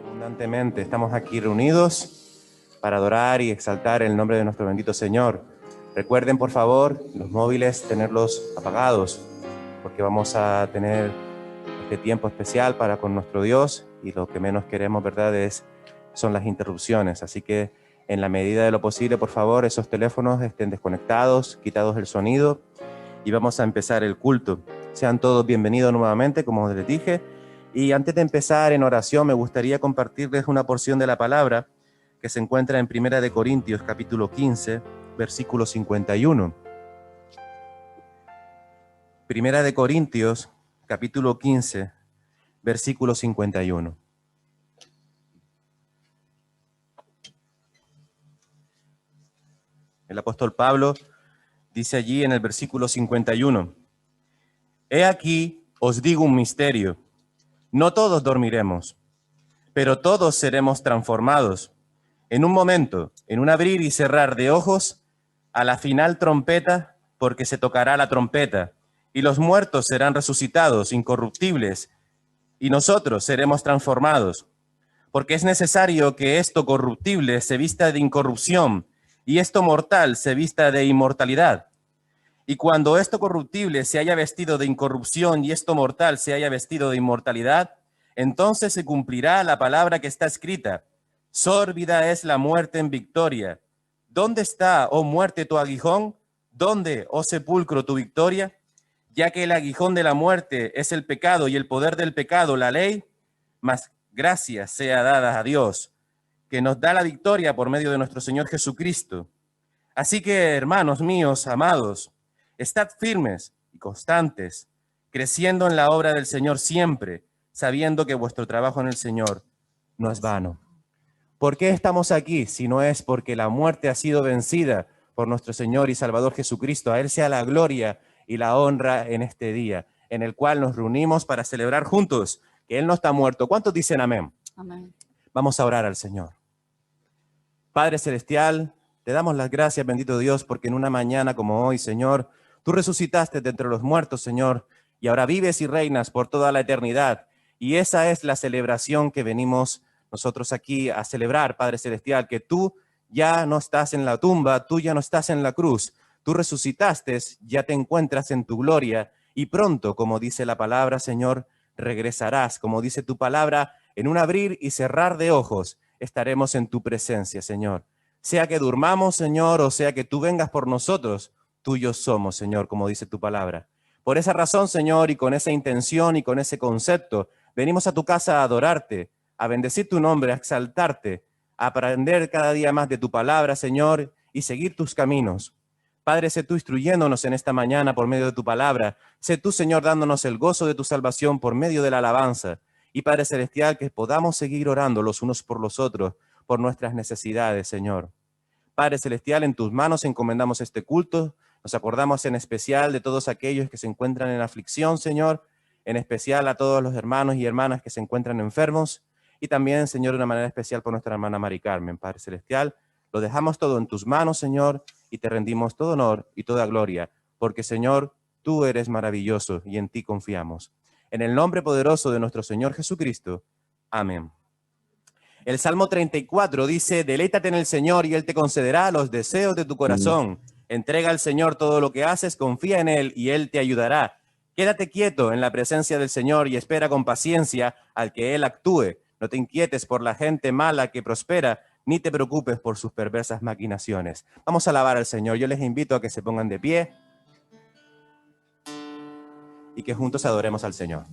Abundantemente estamos aquí reunidos para adorar y exaltar el nombre de nuestro bendito Señor. Recuerden, por favor, los móviles tenerlos apagados, porque vamos a tener este tiempo especial para con nuestro Dios, y lo que menos queremos, ¿verdad?, son las interrupciones. Así que en la medida de lo posible, por favor, esos teléfonos estén desconectados, quitados el sonido, y vamos a empezar el culto. Sean todos bienvenidos nuevamente, como les dije. Y antes de empezar en oración, me gustaría compartirles una porción de la palabra que se encuentra en Primera de Corintios, capítulo 15, versículo 51. Primera de Corintios, capítulo 15, versículo 51. El apóstol Pablo dice allí en el versículo 51: He aquí, os digo un misterio. No todos dormiremos, pero todos seremos transformados. En un momento, en un abrir y cerrar de ojos, a la final trompeta, porque se tocará la trompeta, y los muertos serán resucitados, incorruptibles, y nosotros seremos transformados. Porque es necesario que esto corruptible se vista de incorrupción, y esto mortal se vista de inmortalidad. Y cuando esto corruptible se haya vestido de incorrupción y esto mortal se haya vestido de inmortalidad, entonces se cumplirá la palabra que está escrita: sórbida es la muerte en victoria. ¿Dónde está, oh muerte, tu aguijón? ¿Dónde, oh sepulcro, tu victoria? Ya que el aguijón de la muerte es el pecado y el poder del pecado la ley, mas gracias sea dada a Dios, que nos da la victoria por medio de nuestro Señor Jesucristo. Así que, hermanos míos, amados, estad firmes y constantes, creciendo en la obra del Señor siempre, sabiendo que vuestro trabajo en el Señor no es vano. ¿Por qué estamos aquí? Si no es porque la muerte ha sido vencida por nuestro Señor y Salvador Jesucristo. A Él sea la gloria y la honra en este día, en el cual nos reunimos para celebrar juntos que Él no está muerto. ¿Cuántos dicen amén? Amén. Vamos a orar al Señor. Padre Celestial, te damos las gracias, bendito Dios, porque en una mañana como hoy, Señor, tú resucitaste de entre los muertos, Señor, y ahora vives y reinas por toda la eternidad. Y esa es la celebración que venimos nosotros aquí a celebrar, Padre Celestial, que tú ya no estás en la tumba, tú ya no estás en la cruz, tú resucitaste, ya te encuentras en tu gloria, y pronto, como dice la palabra, Señor, regresarás, como dice tu palabra, en un abrir y cerrar de ojos, estaremos en tu presencia, Señor. Sea que durmamos, Señor, o sea que tú vengas por nosotros, tuyos somos, Señor, como dice tu palabra. Por esa razón, Señor, y con esa intención y con ese concepto, venimos a tu casa a adorarte, a bendecir tu nombre, a exaltarte, a aprender cada día más de tu palabra, Señor, y seguir tus caminos. Padre, sé tú instruyéndonos en esta mañana por medio de tu palabra. Sé tú, Señor, dándonos el gozo de tu salvación por medio de la alabanza. Y Padre Celestial, que podamos seguir orando los unos por los otros, por nuestras necesidades, Señor. Padre Celestial, en tus manos encomendamos este culto. Nos acordamos en especial de todos aquellos que se encuentran en aflicción, Señor, en especial a todos los hermanos y hermanas que se encuentran enfermos, y también, Señor, de una manera especial por nuestra hermana Mari Carmen. Padre Celestial, lo dejamos todo en tus manos, Señor, y te rendimos todo honor y toda gloria, porque, Señor, tú eres maravilloso y en ti confiamos. En el nombre poderoso de nuestro Señor Jesucristo. Amén. El Salmo 34 dice: deleítate en el Señor y Él te concederá los deseos de tu corazón. Entrega al Señor todo lo que haces, confía en Él y Él te ayudará. Quédate quieto en la presencia del Señor y espera con paciencia al que Él actúe. No te inquietes por la gente mala que prospera, ni te preocupes por sus perversas maquinaciones. Vamos a alabar al Señor. Yo les invito a que se pongan de pie y que juntos adoremos al Señor.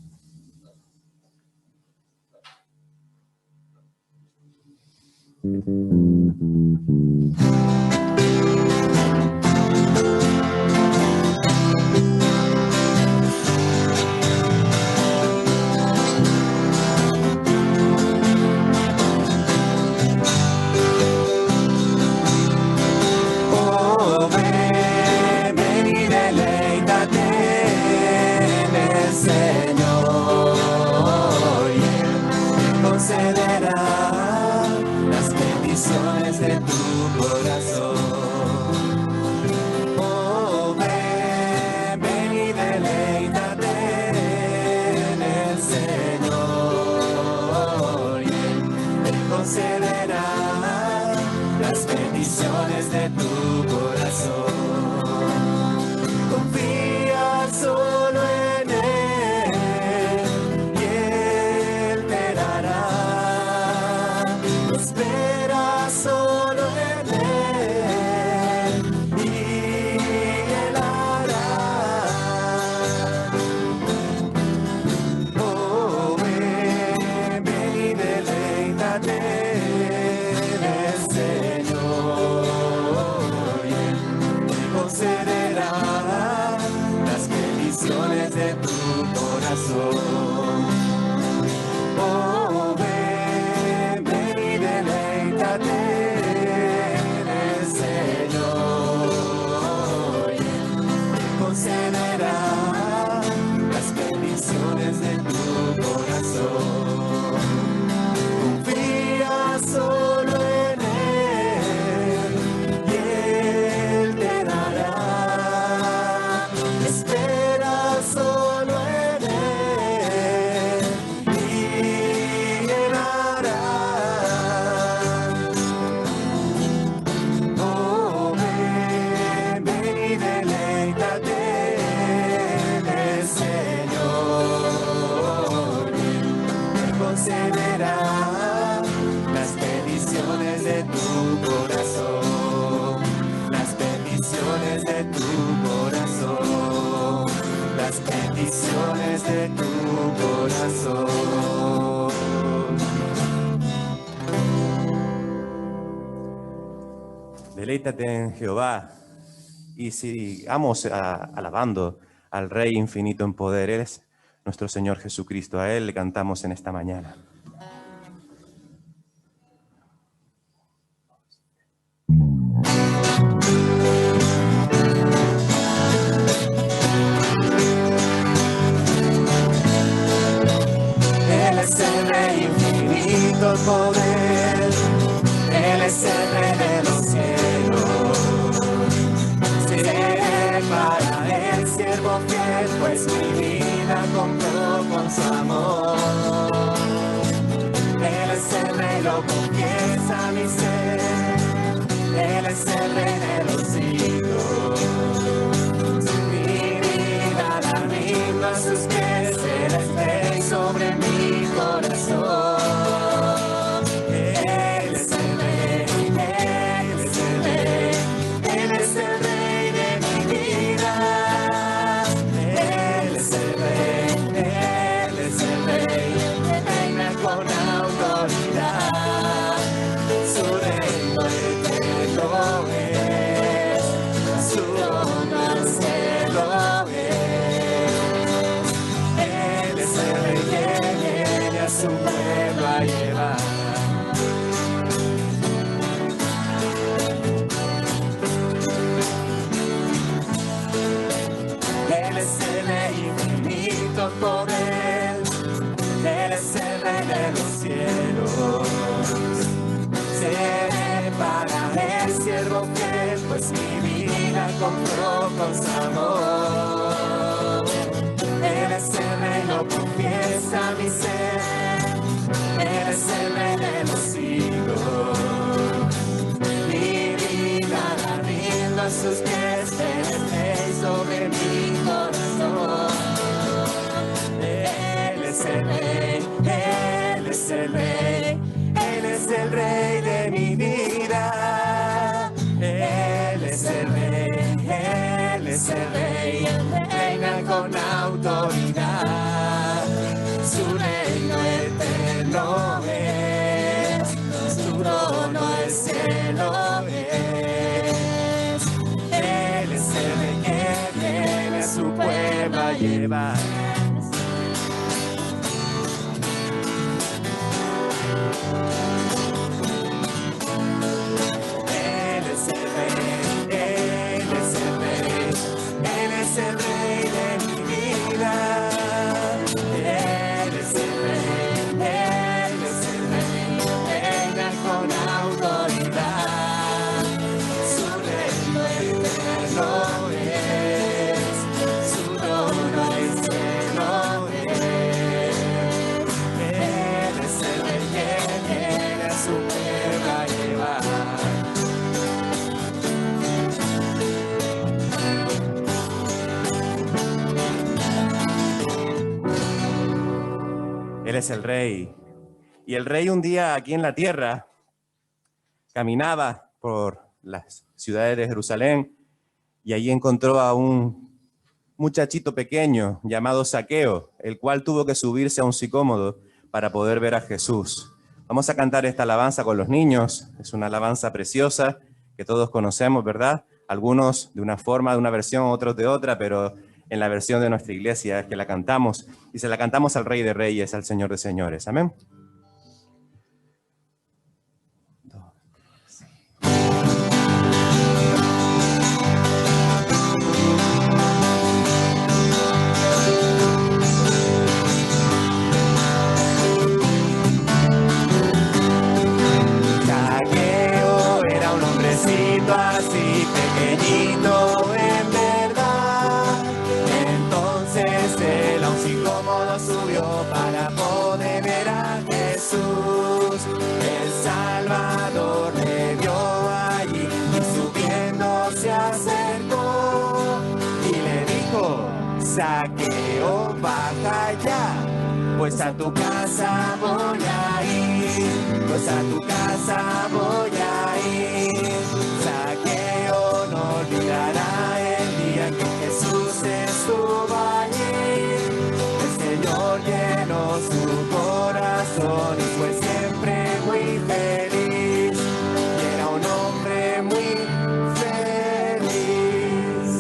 Oh, ven y deleítate en el Señor, y Él te concederá las peticiones de tu corazón. de tu corazón. Oh, ven, ven y deleítate en el Señor. Él concederá las bendiciones de tu corazón. Confía solo en Él y Él te dará. Espera solo en Él y Él hará. Oh, ven, ven y deleítate en el Señor. Él concederá las bendiciones de tu corazón, las bendiciones de tu corazón, las bendiciones de tu corazón. Deleítate en Jehová y sigamos alabando al Rey infinito en poder. Él es nuestro Señor Jesucristo. A Él le cantamos en esta mañana. Él es el Rey infinito en poder, Él es el Rey de los cielos. Seré para Él siervo fiel, pues mi vida compró con su amor. Él es el Rey, lo confiesa mi ser, Él es el Rey de los siglos. Mi vida la rindo a sus pies, Él es Rey sobre mi corazón. Él es el Rey, Él es el Rey, Él es el Rey de mi vida. Él es el Rey, Él es el Rey, reina con autoridad. Su reino eterno es, su trono al cielo es. Él es el Rey que viene a su pueblo a llevar. Él es el Rey infinito en poder, Él es el Rey de los cielos. Seré para Él siervo fiel, pues mi vida compró con su amor. Él es el Rey, lo confiesa mi ser, Él es el Rey de los siglos. Mi vida la rindo a sus pies, Él es Rey sobre mi corazón. Él es el Rey, Él es el Rey, Él es el Rey de mi vida. Él es el Rey, Él es el Rey, reina con autoridad. Su reino eterno es, su trono el cielo es. Él es el Rey que viene a su pueblo a llevar. Él es el Rey, Él es el Rey, Él es el Rey de mi vida. Él es el Rey, Él es el Rey, reina con autoridad. Su reino eterno es, su trono el cielo es. Él es el Rey que viene a su pueblo a llevar. Él es el Rey. Y el Rey un día aquí en la tierra caminaba por las ciudades de Jerusalén y allí encontró a un muchachito pequeño llamado Zaqueo, el cual tuvo que subirse a un sicómoro para poder ver a Jesús. Vamos a cantar esta alabanza con los niños. Es una alabanza preciosa que todos conocemos, ¿verdad? Algunos de una forma, de una versión, otros de otra, pero en la versión de nuestra iglesia que la cantamos, y se la cantamos al Rey de Reyes, al Señor de Señores. Amén. Zaqueo era un hombrecito así pequeñito en verdad. Entonces él a un sicómoro subió para poder ver a Jesús. El Salvador le vio allí y subiendo se acercó y le dijo: Zaqueo, baja ya, pues a tu casa voy a ir, pues a tu casa voy a ir. Zaqueo no olvidará el día en que Jesús estuvo allí. El Señor llenó su corazón y fue siempre muy feliz. Y era un hombre muy feliz.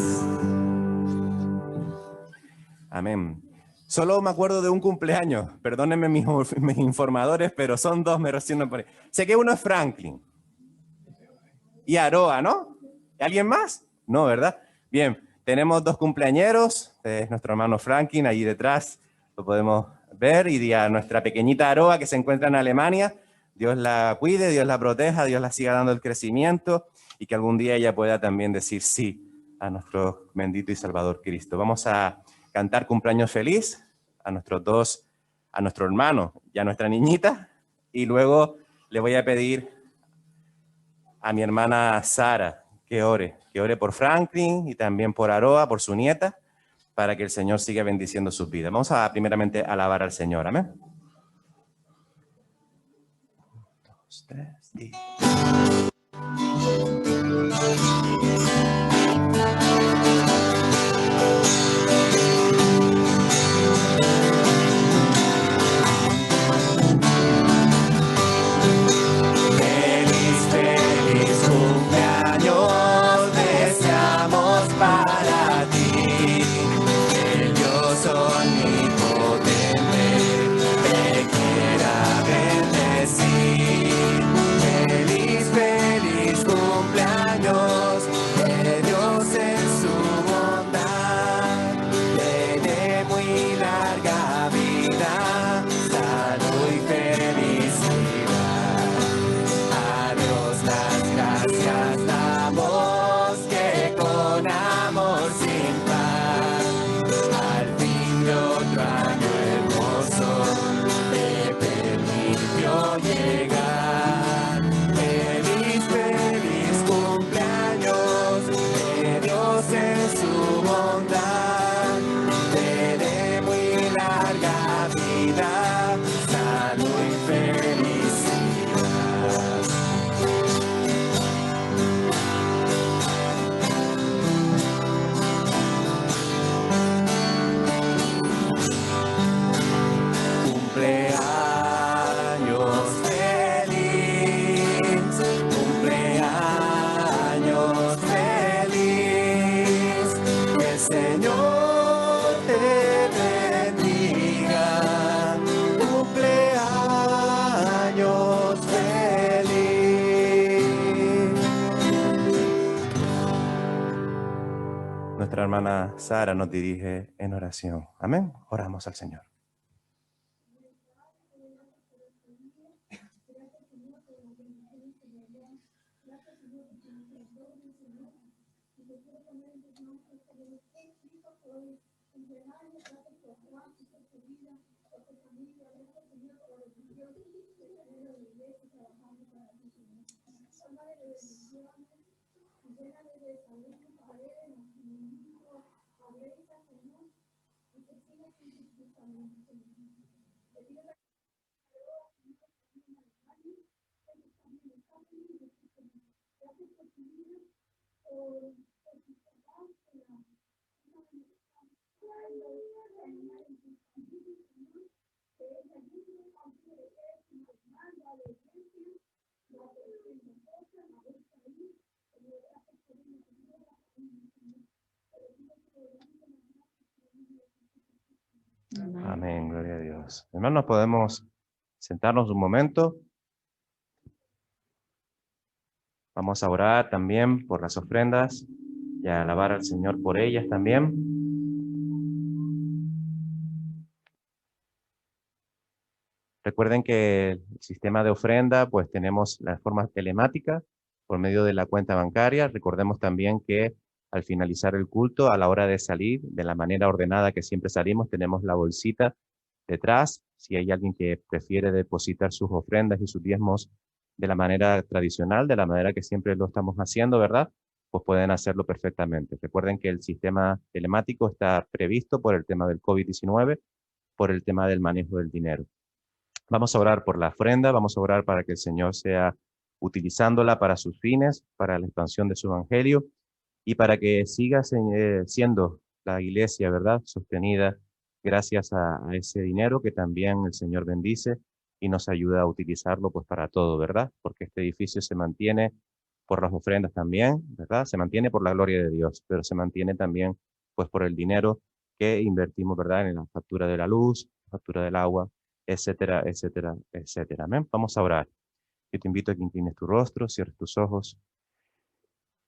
Amén. Solo me acuerdo de un cumpleaños. Perdónenme mis informadores, pero son dos, me recién por ahí. Sé que uno es Franklin. Y Aroa, ¿no? ¿Alguien más? No, ¿verdad? Bien, tenemos dos cumpleañeros. Es nuestro hermano Franklin, ahí detrás lo podemos ver. Y a nuestra pequeñita Aroa, que se encuentra en Alemania. Dios la cuide, Dios la proteja, Dios la siga dando el crecimiento y que algún día ella pueda también decir sí a nuestro bendito y Salvador Cristo. Vamos a cantar cumpleaños feliz a nuestros dos, a nuestro hermano y a nuestra niñita, y luego le voy a pedir a mi hermana Sara que ore por Franklin y también por Aroa, por su nieta, para que el Señor siga bendiciendo sus vidas. Vamos a primeramente alabar al Señor. Amén. 1, 2, 3 y... Nuestra hermana Sara nos dirige en oración. Amén. Oramos al Señor. Amén, gloria a Dios. Hermanos, podemos sentarnos un momento. Vamos a orar también por las ofrendas y a alabar al Señor por ellas también. Recuerden que el sistema de ofrenda, pues tenemos la forma telemática por medio de la cuenta bancaria. Recordemos también que al finalizar el culto, a la hora de salir, de la manera ordenada que siempre salimos, tenemos la bolsita detrás. Si hay alguien que prefiere depositar sus ofrendas y sus diezmos de la manera tradicional, de la manera que siempre lo estamos haciendo, ¿verdad? Pues pueden hacerlo perfectamente. Recuerden que el sistema telemático está previsto por el tema del COVID-19, por el tema del manejo del dinero. Vamos a orar por la ofrenda, vamos a orar para que el Señor sea utilizándola para sus fines, para la expansión de su evangelio y para que siga siendo la iglesia, ¿verdad?, sostenida gracias a ese dinero que también el Señor bendice y nos ayuda a utilizarlo pues para todo, ¿verdad? Porque este edificio se mantiene por las ofrendas también, ¿verdad? Se mantiene por la gloria de Dios, pero se mantiene también pues por el dinero que invertimos, ¿verdad?, en la factura de la luz, factura del agua, etcétera, etcétera, etcétera. Amén. Vamos a orar. Yo te invito a que inclines tu rostro, cierres tus ojos.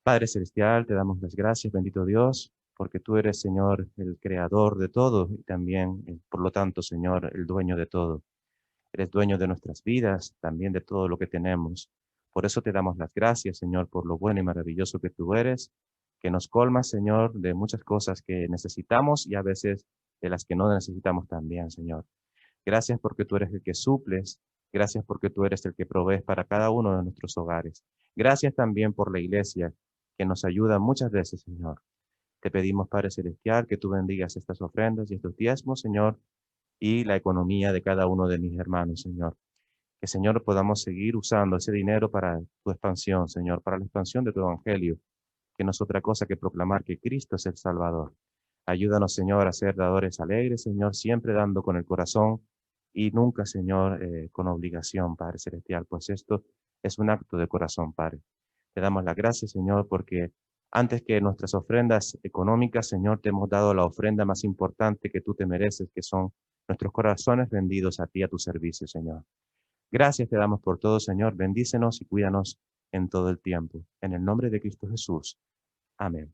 Padre Celestial, te damos las gracias, bendito Dios, porque tú eres, Señor, el creador de todo y también, por lo tanto, Señor, el dueño de todo. Eres dueño de nuestras vidas, también de todo lo que tenemos. Por eso te damos las gracias, Señor, por lo bueno y maravilloso que tú eres, que nos colmas, Señor, de muchas cosas que necesitamos y a veces de las que no necesitamos también, Señor. Gracias porque tú eres el que suples. Gracias porque tú eres el que provees para cada uno de nuestros hogares. Gracias también por la iglesia que nos ayuda muchas veces, Señor. Te pedimos, Padre Celestial, que tú bendigas estas ofrendas y estos diezmos, Señor, y la economía de cada uno de mis hermanos, Señor. Que, Señor, podamos seguir usando ese dinero para tu expansión, Señor, para la expansión de tu evangelio, que no es otra cosa que proclamar que Cristo es el Salvador. Ayúdanos, Señor, a ser dadores alegres, Señor, siempre dando con el corazón y nunca, Señor, con obligación, Padre Celestial, pues esto es un acto de corazón, Padre. Te damos las gracias, Señor, porque antes que nuestras ofrendas económicas, Señor, te hemos dado la ofrenda más importante que tú te mereces, que son nuestros corazones rendidos a ti, a tu servicio, Señor. Gracias te damos por todo, Señor. Bendícenos y cuídanos en todo el tiempo. En el nombre de Cristo Jesús. Amén.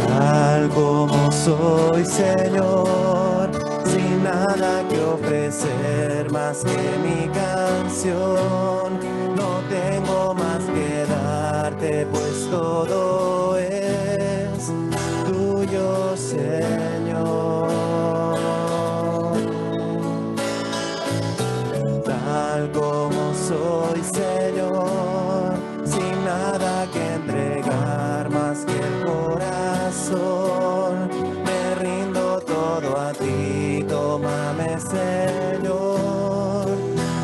Tal como soy, Señor, sin nada que ofrecer más que mi canción. No tengo más que darte, pues todo es tuyo, Señor. Tal como soy, Señor, sin nada que entregar más que el corazón, me rindo todo a ti, tómame, Señor,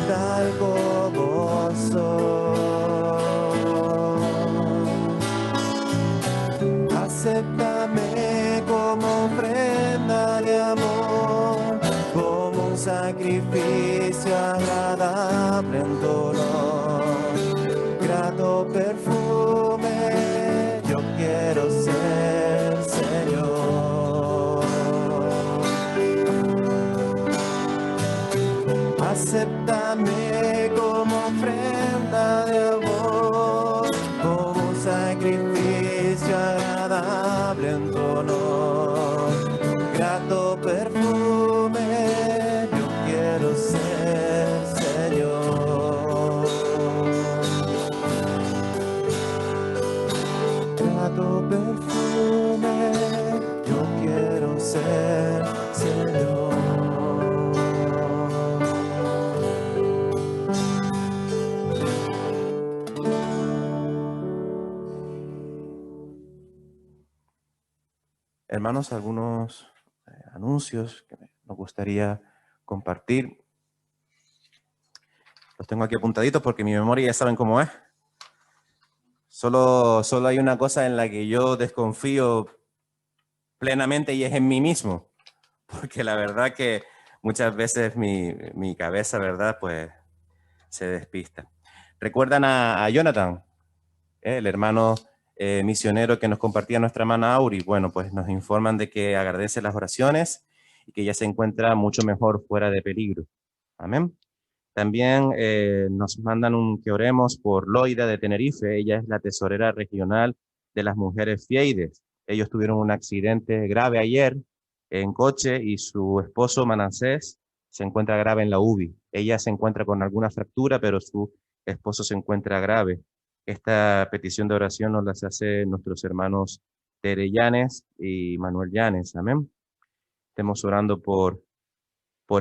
tal como soy. Acéptame como ofrenda de amor, como un sacrificio agradable en tu olor, grato perfume, yo quiero ser, Señor. Acéptame como ofrenda de amor, como un sacrificio agradable en tu honor, grato perfume, yo quiero ser, Señor. Grato perfume, yo quiero ser, Señor. Hermanos, algunos anuncios que nos gustaría compartir. Los tengo aquí apuntaditos porque mi memoria ya saben cómo es. Solo hay una cosa en la que yo desconfío plenamente y es en mí mismo. Porque la verdad que muchas veces mi cabeza, ¿verdad? Pues se despista. ¿Recuerdan a Jonathan, el hermano misionero que nos compartía nuestra hermana Auri? Bueno, pues nos informan de que agradece las oraciones y que ya se encuentra mucho mejor fuera de peligro. Amén. También nos mandan que oremos por Loida de Tenerife. Ella es la tesorera regional de las mujeres Fieides. Ellos tuvieron un accidente grave ayer en coche y su esposo Manasés se encuentra grave en la UBI. Ella se encuentra con alguna fractura, pero su esposo se encuentra grave. Esta petición de oración nos las hace nuestros hermanos Tere Llanes y Manuel Llanes. Amén. Estemos orando por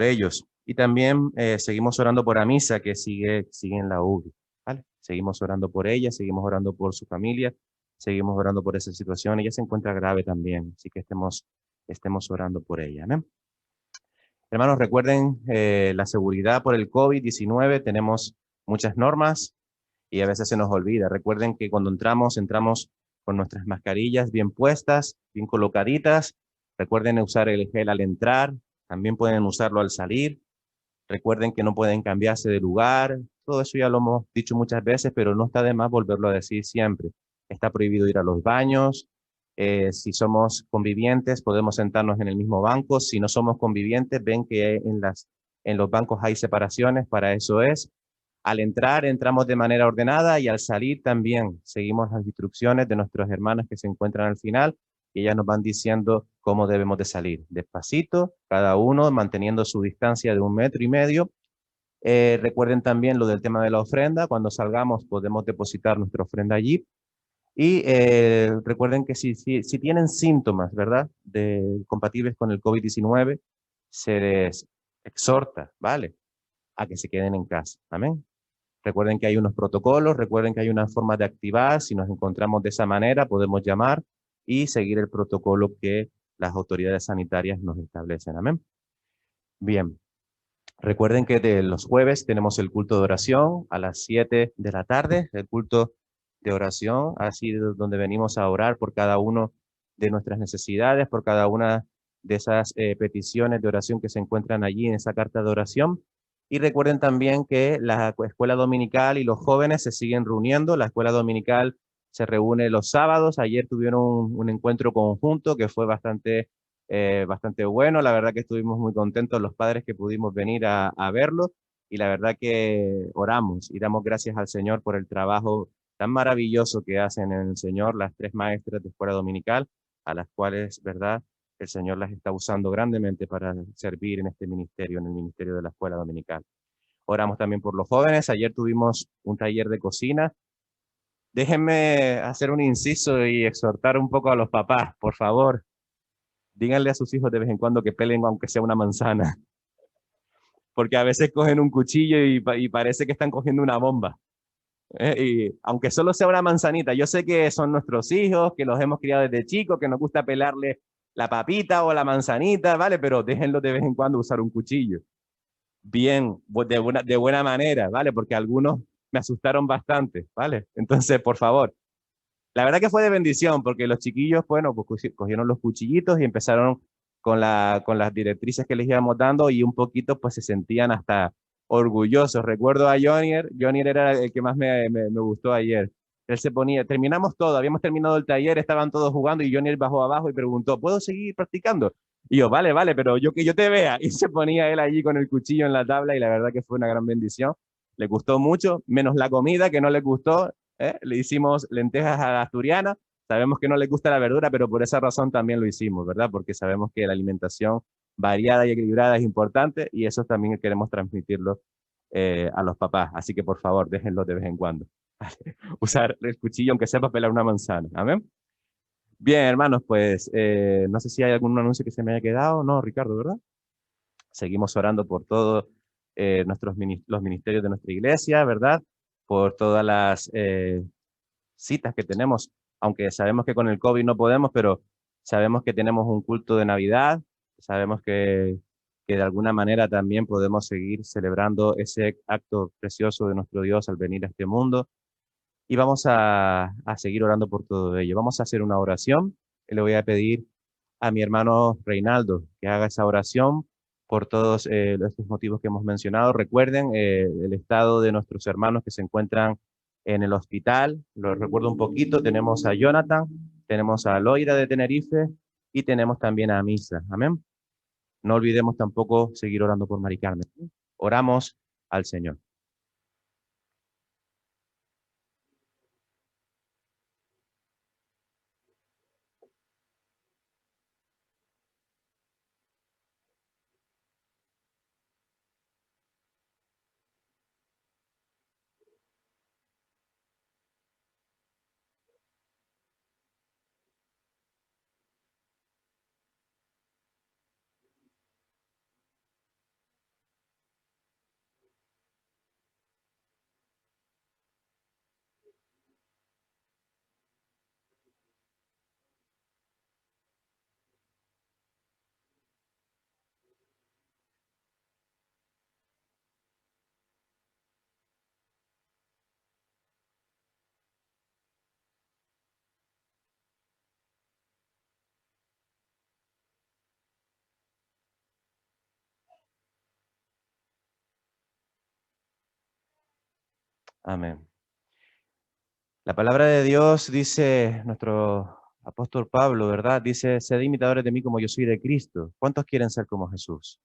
ellos. Y también seguimos orando por Amisa, que sigue en la UBI. ¿Vale? Seguimos orando por ella, seguimos orando por su familia, seguimos orando por esa situación. Ella se encuentra grave también, así que estemos orando por ella. ¿No? Hermanos, recuerden la seguridad por el COVID-19. Tenemos muchas normas y a veces se nos olvida. Recuerden que cuando entramos con nuestras mascarillas bien puestas, bien colocaditas. Recuerden usar el gel al entrar, también pueden usarlo al salir. Recuerden que no pueden cambiarse de lugar. Todo eso ya lo hemos dicho muchas veces, pero no está de más volverlo a decir siempre. Está prohibido ir a los baños. Si somos convivientes, podemos sentarnos en el mismo banco. Si no somos convivientes, ven que en los bancos hay separaciones, para eso es. Al entrar, entramos de manera ordenada y al salir también seguimos las instrucciones de nuestras hermanas que se encuentran al final y ellas nos van diciendo cómo debemos de salir. Despacito, cada uno manteniendo su distancia de 1,5 metros. Recuerden también lo del tema de la ofrenda. Cuando salgamos podemos depositar nuestra ofrenda allí. Y recuerden que si tienen síntomas, ¿verdad?, compatibles con el COVID-19, se les exhorta, ¿vale?, a que se queden en casa. Amén. Recuerden que hay unos protocolos, recuerden que hay una forma de activar. Si nos encontramos de esa manera, podemos llamar y seguir el protocolo que las autoridades sanitarias nos establecen. Amén. Bien. Recuerden que de los jueves tenemos el culto de oración a las 7 de la tarde, el culto de oración, así donde venimos a orar por cada uno de nuestras necesidades, por cada una de esas peticiones de oración que se encuentran allí en esa carta de oración. Y recuerden también que la escuela dominical y los jóvenes se siguen reuniendo. La escuela dominical se reúne los sábados. Ayer tuvieron un encuentro conjunto que fue bastante bueno. La verdad que estuvimos muy contentos los padres que pudimos venir a verlo y la verdad que oramos y damos gracias al Señor por el trabajo tan maravilloso que hacen en el Señor las 3 maestras de escuela dominical, a las cuales, verdad, el Señor las está usando grandemente para servir en este ministerio, en el ministerio de la escuela dominical. Oramos también por los jóvenes. Ayer tuvimos un taller de cocina. Déjenme hacer un inciso y exhortar un poco a los papás, por favor. Díganle a sus hijos de vez en cuando que peleen aunque sea una manzana. Porque a veces cogen un cuchillo y parece que están cogiendo una bomba. Y aunque solo sea una manzanita, yo sé que son nuestros hijos, que los hemos criado desde chicos, que nos gusta pelarle la papita o la manzanita, ¿vale? Pero déjenlos de vez en cuando usar un cuchillo. Bien, de buena manera, ¿vale? Porque algunos me asustaron bastante, ¿vale? Entonces, por favor. La verdad que fue de bendición, porque los chiquillos, bueno, pues cogieron los cuchillitos y empezaron con las directrices que les íbamos dando y un poquito pues se sentían hasta orgullosos. Recuerdo a Jonier era el que más me gustó ayer. Él se ponía, terminamos todo, habíamos terminado el taller, estaban todos jugando y Jonier bajó abajo y preguntó, ¿puedo seguir practicando? Y yo, vale, pero que yo te vea. Y se ponía él allí con el cuchillo en la tabla y la verdad que fue una gran bendición. Le gustó mucho, menos la comida que no le gustó. Le hicimos lentejas a la asturiana. Sabemos que no les gusta la verdura, pero por esa razón también lo hicimos, ¿verdad? Porque sabemos que la alimentación variada y equilibrada es importante y eso también queremos transmitirlo a los papás. Así que por favor, déjenlo de vez en cuando. Usar el cuchillo aunque sea para pelar una manzana. Amén. Bien, hermanos, pues no sé si hay algún anuncio que se me haya quedado. No, Ricardo, ¿verdad? Seguimos orando por todos los ministerios de nuestra iglesia, ¿verdad? Por todas las citas que tenemos, aunque sabemos que con el COVID no podemos, pero sabemos que tenemos un culto de Navidad, sabemos que que de alguna manera también podemos seguir celebrando ese acto precioso de nuestro Dios al venir a este mundo. Y vamos a seguir orando por todo ello. Vamos a hacer una oración y le voy a pedir a mi hermano Reinaldo que haga esa oración por todos estos motivos que hemos mencionado. Recuerden el estado de nuestros hermanos que se encuentran en el hospital. Lo recuerdo un poquito. Tenemos a Jonathan, tenemos a Loira de Tenerife y tenemos también a Misa. Amén. No olvidemos tampoco seguir orando por Mari Carmen. Oramos al Señor. Amén. La palabra de Dios dice, nuestro apóstol Pablo, ¿verdad? Dice, sed imitadores de mí como yo soy de Cristo. ¿Cuántos quieren ser como Jesús?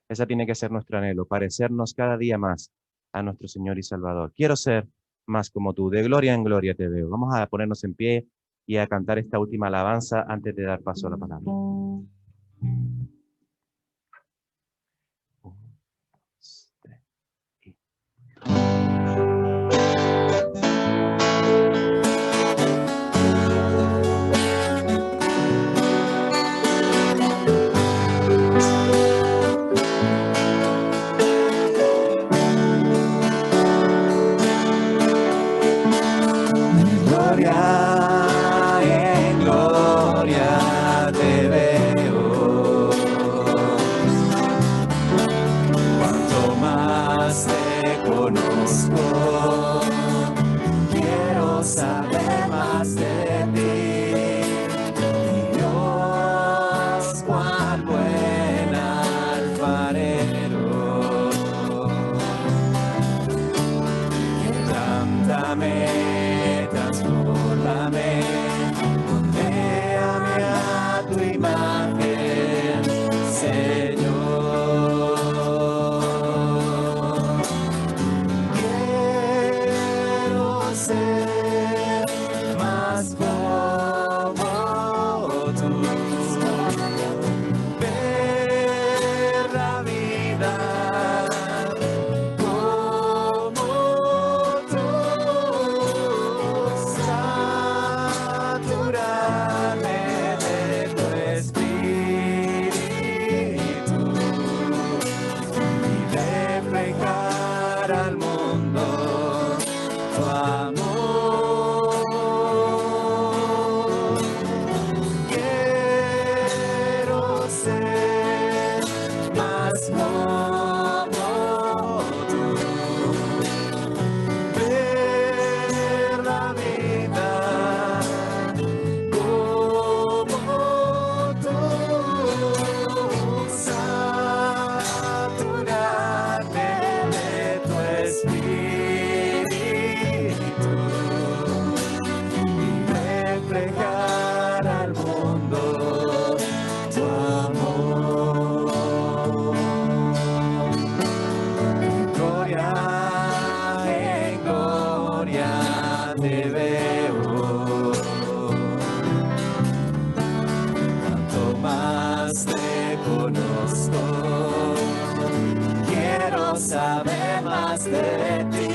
Esa tiene que ser nuestro anhelo, parecernos cada día más a nuestro Señor y Salvador. Quiero ser más como tú, de gloria en gloria te veo. Vamos a ponernos en pie y a cantar esta última alabanza antes de dar paso a la palabra. En gloria te veo, cuanto más te conozco, quiero saber más de ti, Dios, cuán buen alfarero, quebrántame. Transfórmame, moldéame a tu imagen, Señor. Quiero ser más como tú, ver la vida como tú. Saber más de ti,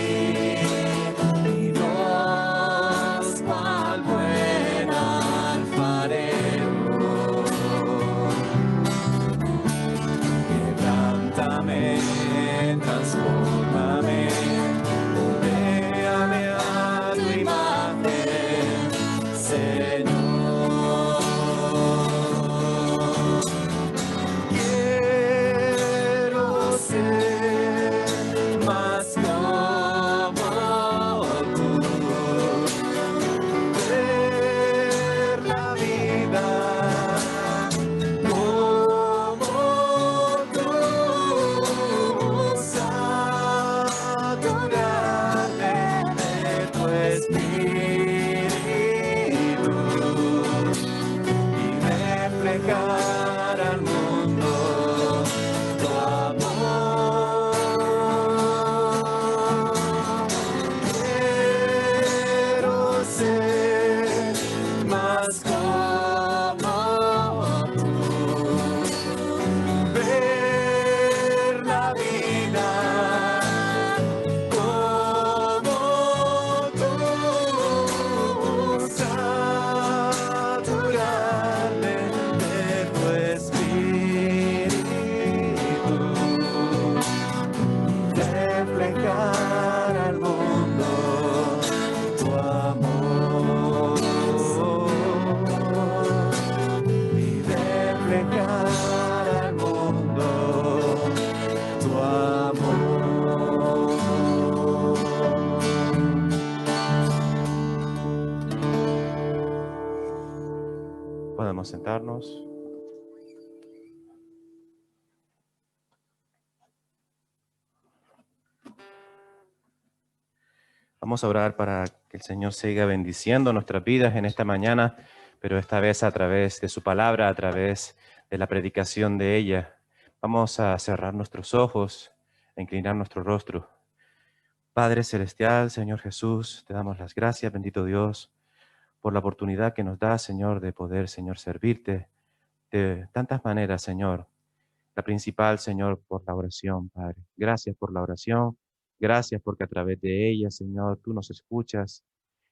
mi Dios, cuán buen alfarero. Quebrántame, transfórmame, moldéame a tu imagen, Señor. Quiero Podemos sentarnos. Vamos a orar para que el Señor siga bendiciendo nuestras vidas en esta mañana, pero esta vez a través de su palabra, a través de la predicación de ella. Vamos a cerrar nuestros ojos, a inclinar nuestro rostro. Padre Celestial, Señor Jesús, te damos las gracias, bendito Dios, por la oportunidad que nos da, Señor, de poder, Señor, servirte de tantas maneras, Señor. La principal, Señor, por la oración, Padre. Gracias por la oración. Gracias porque a través de ella, Señor, tú nos escuchas.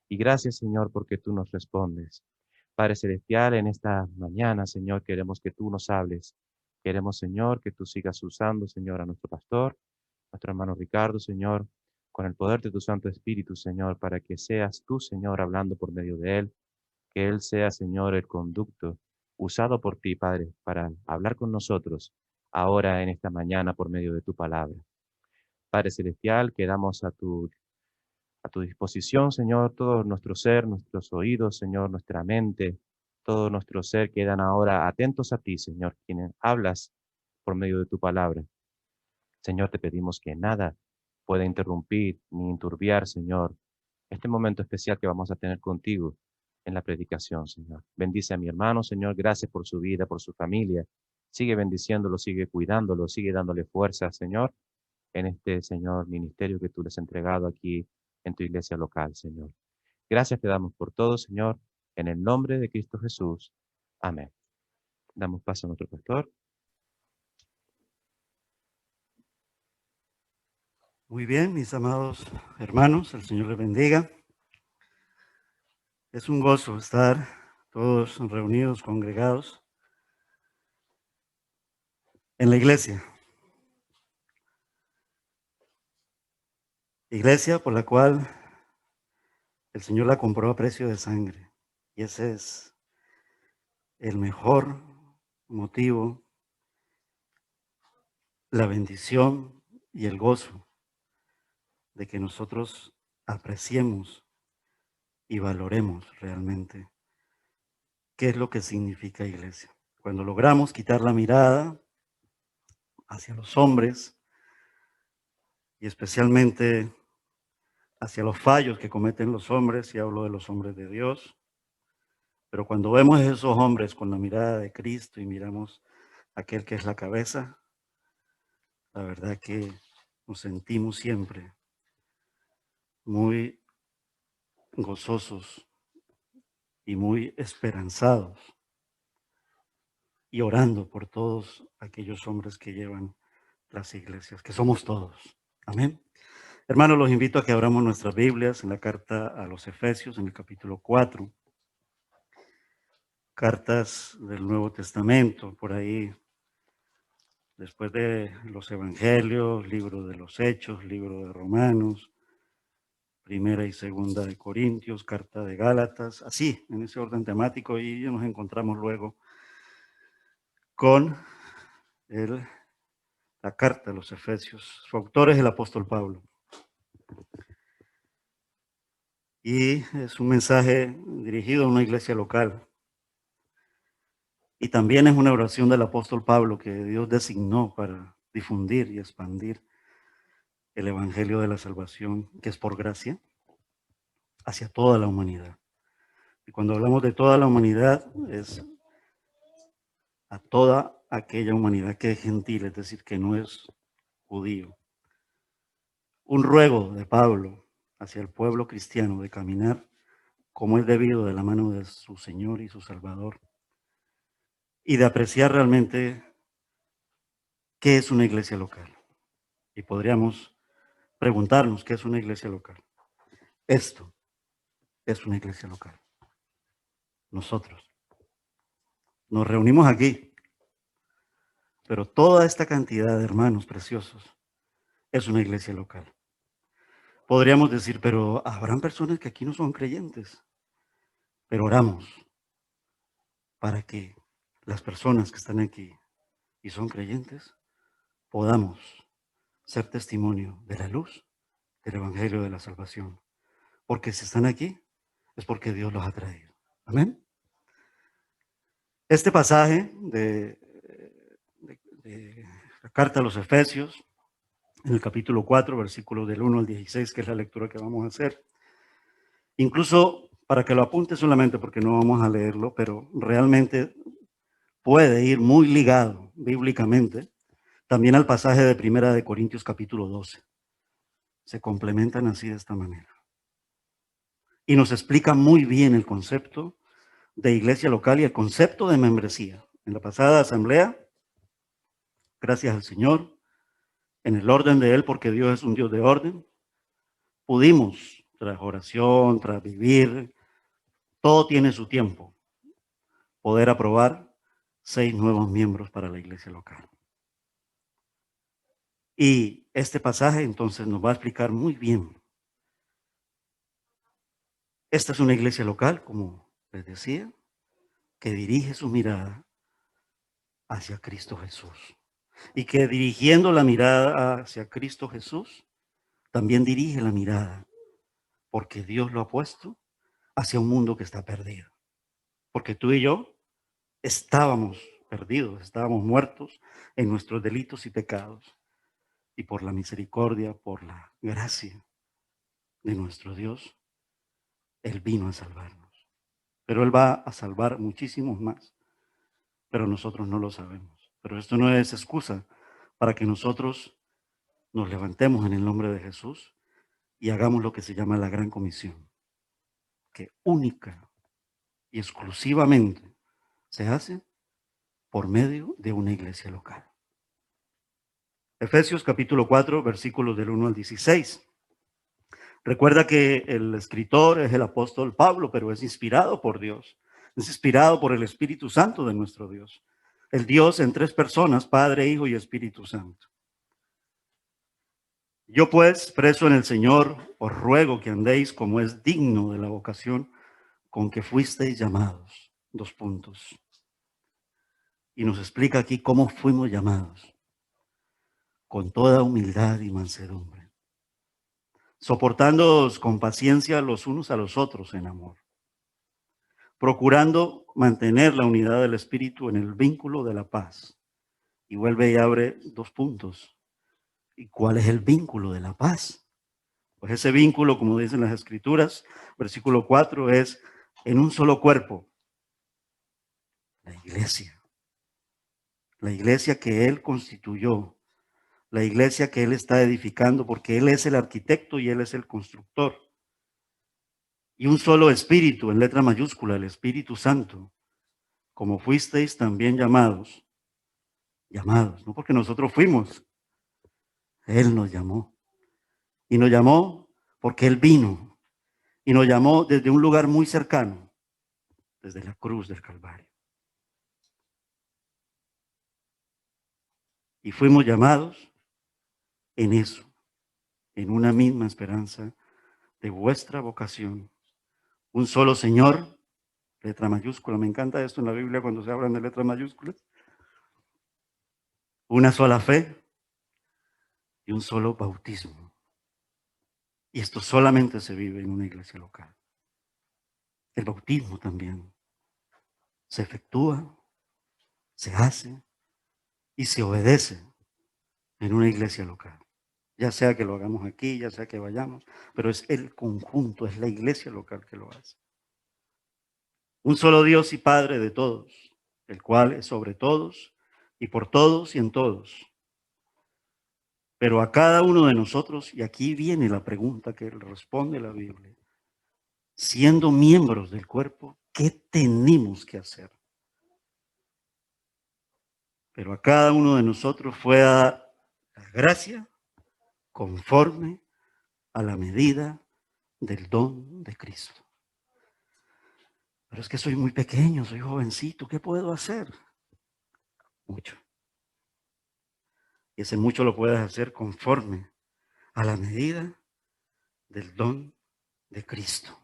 Y gracias, Señor, porque tú nos respondes. Padre Celestial, en esta mañana, Señor, queremos que tú nos hables. Queremos, Señor, que tú sigas usando, Señor, a nuestro pastor, nuestro hermano Ricardo, Señor, con el poder de tu Santo Espíritu, Señor, para que seas tú, Señor, hablando por medio de él. Que él sea, Señor, el conducto usado por ti, Padre, para hablar con nosotros ahora en esta mañana por medio de tu palabra. Padre Celestial, quedamos a tu disposición, Señor, todo nuestro ser, nuestros oídos, Señor, nuestra mente, todo nuestro ser quedan ahora atentos a ti, Señor, quien hablas por medio de tu palabra. Señor, te pedimos que nada pueda interrumpir ni enturbiar, Señor, este momento especial que vamos a tener contigo en la predicación, Señor. Bendice a mi hermano, Señor, gracias por su vida, por su familia. Sigue bendiciéndolo, sigue cuidándolo, sigue dándole fuerza, Señor, en este, Señor, ministerio que tú les has entregado aquí en tu iglesia local, Señor. Gracias te damos por todo, Señor, en el nombre de Cristo Jesús. Amén. Damos paso a nuestro pastor. Muy bien, mis amados hermanos, el Señor les bendiga. Es un gozo estar todos reunidos, congregados en la iglesia. Iglesia por la cual el Señor la compró a precio de sangre. Y ese es el mejor motivo, la bendición y el gozo de que nosotros apreciemos y valoremos realmente qué es lo que significa iglesia. Cuando logramos quitar la mirada hacia los hombres y especialmente hacia los fallos que cometen los hombres, y hablo de los hombres de Dios, pero cuando vemos a esos hombres con la mirada de Cristo y miramos a aquel que es la cabeza, la verdad que nos sentimos siempre muy gozosos y muy esperanzados y orando por todos aquellos hombres que llevan las iglesias, que somos todos. Amén. Hermanos, los invito a que abramos nuestras Biblias en la carta a los Efesios, en el capítulo 4. Cartas del Nuevo Testamento, por ahí, después de los Evangelios, libro de los Hechos, libro de Romanos, primera y segunda de Corintios, carta de Gálatas, así, en ese orden temático, y nos encontramos luego con la carta de los Efesios. Su autor es el apóstol Pablo. Y es un mensaje dirigido a una iglesia local. Y también es una oración del apóstol Pablo que Dios designó para difundir y expandir el evangelio de la salvación, que es por gracia, hacia toda la humanidad. Y cuando hablamos de toda la humanidad, es a toda aquella humanidad que es gentil, es decir, que no es judío. Un ruego de Pablo hacia el pueblo cristiano de caminar como es debido de la mano de su Señor y su Salvador, y de apreciar realmente qué es una iglesia local. Y podríamos preguntarnos qué es una iglesia local. Esto es una iglesia local. Nosotros nos reunimos aquí, pero toda esta cantidad de hermanos preciosos es una iglesia local. Podríamos decir, pero habrán personas que aquí no son creyentes, pero oramos para que las personas que están aquí y son creyentes podamos ser testimonio de la luz del evangelio de la salvación. Porque si están aquí es porque Dios los ha traído. Amén. Este pasaje de la carta a los Efesios, en el capítulo 4, versículos del 1 al 16, que es la lectura que vamos a hacer. Incluso para que lo apunte solamente porque no vamos a leerlo, pero realmente puede ir muy ligado bíblicamente también al pasaje de Primera de Corintios capítulo 12. Se complementan así de esta manera. Y nos explica muy bien el concepto de iglesia local y el concepto de membresía. En la pasada asamblea, gracias al Señor, en el orden de Él, porque Dios es un Dios de orden, pudimos, tras oración, tras vivir, todo tiene su tiempo, poder aprobar 6 nuevos miembros para la iglesia local. Y este pasaje entonces nos va a explicar muy bien. Esta es una iglesia local, como les decía, que dirige su mirada hacia Cristo Jesús. Y que dirigiendo la mirada hacia Cristo Jesús, también dirige la mirada, porque Dios lo ha puesto hacia un mundo que está perdido. Porque tú y yo estábamos perdidos, estábamos muertos en nuestros delitos y pecados. Y por la misericordia, por la gracia de nuestro Dios, Él vino a salvarnos. Pero Él va a salvar muchísimos más. Pero nosotros no lo sabemos. Pero esto no es excusa para que nosotros nos levantemos en el nombre de Jesús y hagamos lo que se llama la gran comisión, que única y exclusivamente se hace por medio de una iglesia local. Efesios capítulo 4, versículos del 1 al 16. Recuerda que el escritor es el apóstol Pablo, pero es inspirado por Dios. Es inspirado por el Espíritu Santo de nuestro Dios. El Dios en 3 personas, Padre, Hijo y Espíritu Santo. Yo pues, preso en el Señor, os ruego que andéis como es digno de la vocación con que fuisteis llamados. 2 puntos. Y nos explica aquí cómo fuimos llamados. Con toda humildad y mansedumbre. Soportándoos con paciencia los unos a los otros en amor. Procurando mantener la unidad del Espíritu en el vínculo de la paz. Y vuelve y abre 2 puntos. ¿Y cuál es el vínculo de la paz? Pues ese vínculo, como dicen las Escrituras, versículo 4, es en un solo cuerpo. La iglesia. La iglesia que Él constituyó. La iglesia que Él está edificando, porque Él es el arquitecto y Él es el constructor. Y un solo espíritu, en letra mayúscula, el Espíritu Santo, como fuisteis también llamados, no porque nosotros fuimos, Él nos llamó. Y nos llamó porque Él vino. Y nos llamó desde un lugar muy cercano, desde la cruz del Calvario. Y fuimos llamados en eso, en una misma esperanza de vuestra vocación. Un solo Señor, letra mayúscula. Me encanta esto en la Biblia cuando se hablan de letras mayúsculas. Una sola fe y un solo bautismo. Y esto solamente se vive en una iglesia local. El bautismo también se efectúa, se hace y se obedece en una iglesia local. Ya sea que lo hagamos aquí, ya sea que vayamos, pero es el conjunto, es la iglesia local que lo hace. Un solo Dios y Padre de todos, el cual es sobre todos y por todos y en todos. Pero a cada uno de nosotros, y aquí viene la pregunta que responde la Biblia, siendo miembros del cuerpo, ¿qué tenemos que hacer? Pero a cada uno de nosotros fue a la gracia conforme a la medida del don de Cristo. Pero es que soy muy pequeño, soy jovencito, ¿qué puedo hacer? Mucho. Y ese mucho lo puedes hacer conforme a la medida del don de Cristo.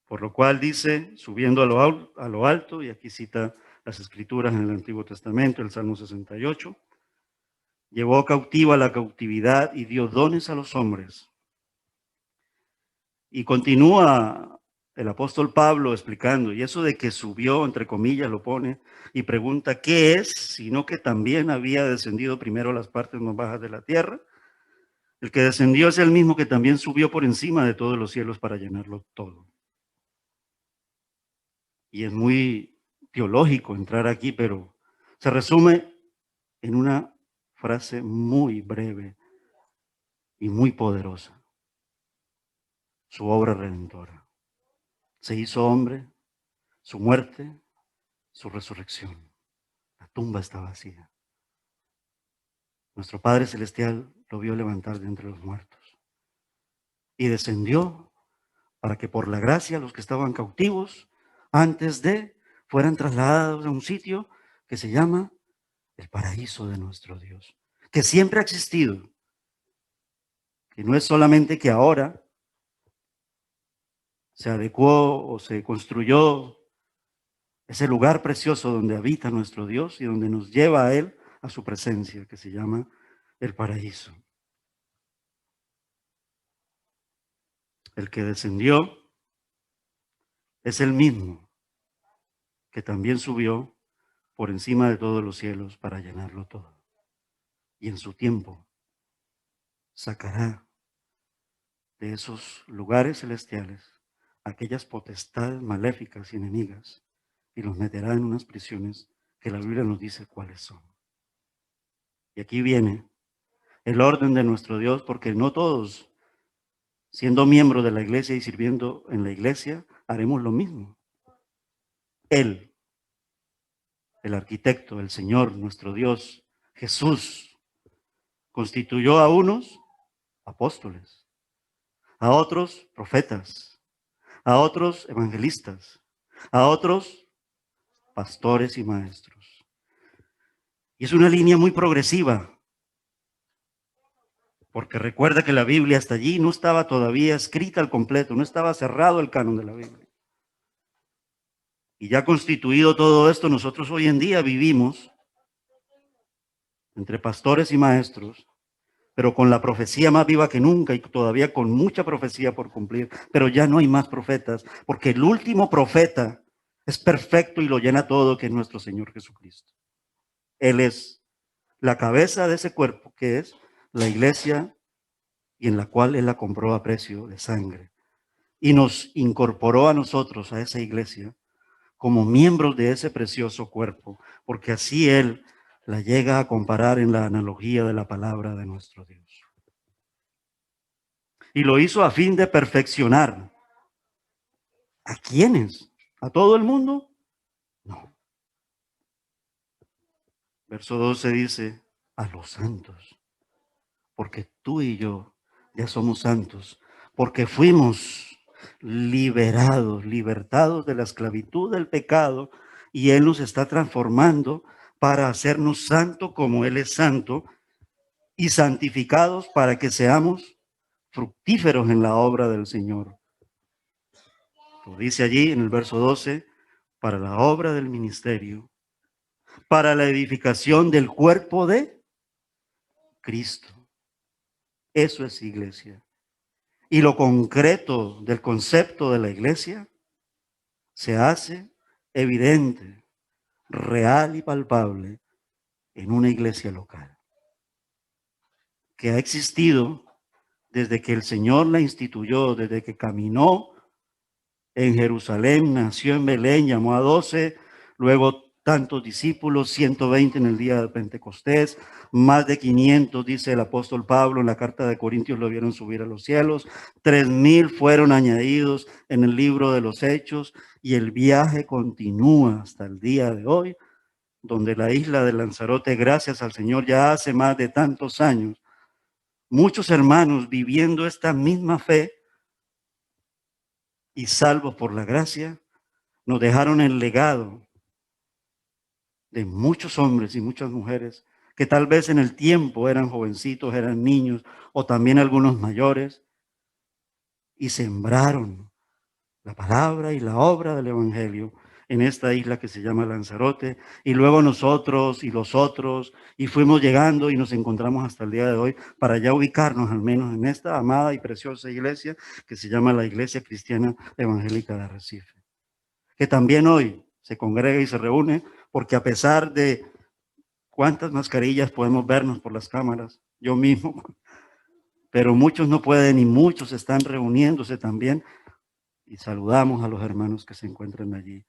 Por lo cual dice, subiendo a lo alto, y aquí cita las Escrituras en el Antiguo Testamento, el Salmo 68, llevó cautiva la cautividad y dio dones a los hombres. Y continúa el apóstol Pablo explicando, y eso de que subió, entre comillas, lo pone, y pregunta, ¿qué es? Sino que también había descendido primero a las partes más bajas de la tierra. El que descendió es el mismo que también subió por encima de todos los cielos para llenarlo todo. Y es muy teológico entrar aquí, pero se resume en una frase muy breve y muy poderosa. Su obra redentora. Se hizo hombre, su muerte, su resurrección. La tumba está vacía. Nuestro Padre Celestial lo vio levantar de entre los muertos y descendió para que por la gracia los que estaban cautivos antes de fueran trasladados a un sitio que se llama el paraíso de nuestro Dios, que siempre ha existido, que no es solamente que ahora se adecuó o se construyó ese lugar precioso donde habita nuestro Dios y donde nos lleva a Él, a su presencia, que se llama el paraíso. El que descendió es el mismo que también subió por encima de todos los cielos para llenarlo todo. Y en su tiempo sacará de esos lugares celestiales aquellas potestades maléficas y enemigas y los meterá en unas prisiones que la Biblia nos dice cuáles son. Y aquí viene el orden de nuestro Dios, porque no todos, siendo miembros de la iglesia y sirviendo en la iglesia, haremos lo mismo. Él, el arquitecto, el Señor, nuestro Dios, Jesús, constituyó a unos apóstoles, a otros profetas, a otros evangelistas, a otros pastores y maestros. Y es una línea muy progresiva, porque recuerda que la Biblia hasta allí no estaba todavía escrita al completo, no estaba cerrado el canon de la Biblia. Y ya constituido todo esto, nosotros hoy en día vivimos entre pastores y maestros, pero con la profecía más viva que nunca y todavía con mucha profecía por cumplir, pero ya no hay más profetas, porque el último profeta es perfecto y lo llena todo, que es nuestro Señor Jesucristo. Él es la cabeza de ese cuerpo que es la iglesia y en la cual Él la compró a precio de sangre y nos incorporó a nosotros, a esa iglesia, como miembros de ese precioso cuerpo, porque así Él la llega a comparar en la analogía de la palabra de nuestro Dios. Y lo hizo a fin de perfeccionar. ¿A quiénes? ¿A todo el mundo? No. Verso 12 dice, a los santos, porque tú y yo ya somos santos, porque fuimos liberados, libertados de la esclavitud del pecado, y Él nos está transformando para hacernos santos como Él es santo, y santificados para que seamos fructíferos en la obra del Señor. Lo dice allí en el verso 12, para la obra del ministerio, para la edificación del cuerpo de Cristo. Eso es iglesia. Y lo concreto del concepto de la iglesia se hace evidente, real y palpable en una iglesia local, que ha existido desde que el Señor la instituyó, desde que caminó en Jerusalén, nació en Belén, llamó a 12, luego tantos discípulos, 120 en el día de Pentecostés, más de 500, dice el apóstol Pablo en la carta de Corintios, lo vieron subir a los cielos, 3,000 fueron añadidos en el libro de los Hechos, y el viaje continúa hasta el día de hoy, donde la isla de Lanzarote, gracias al Señor, ya hace más de tantos años, muchos hermanos viviendo esta misma fe y salvos por la gracia, nos dejaron el legado de muchos hombres y muchas mujeres que tal vez en el tiempo eran jovencitos, eran niños o también algunos mayores, y sembraron la palabra y la obra del Evangelio en esta isla que se llama Lanzarote, y luego nosotros y los otros, y fuimos llegando y nos encontramos hasta el día de hoy para ya ubicarnos al menos en esta amada y preciosa iglesia que se llama la Iglesia Cristiana Evangélica de Arrecife, que también hoy se congrega y se reúne, porque a pesar de cuántas mascarillas podemos vernos por las cámaras, yo mismo, pero muchos no pueden y muchos están reuniéndose también, y saludamos a los hermanos que se encuentran allí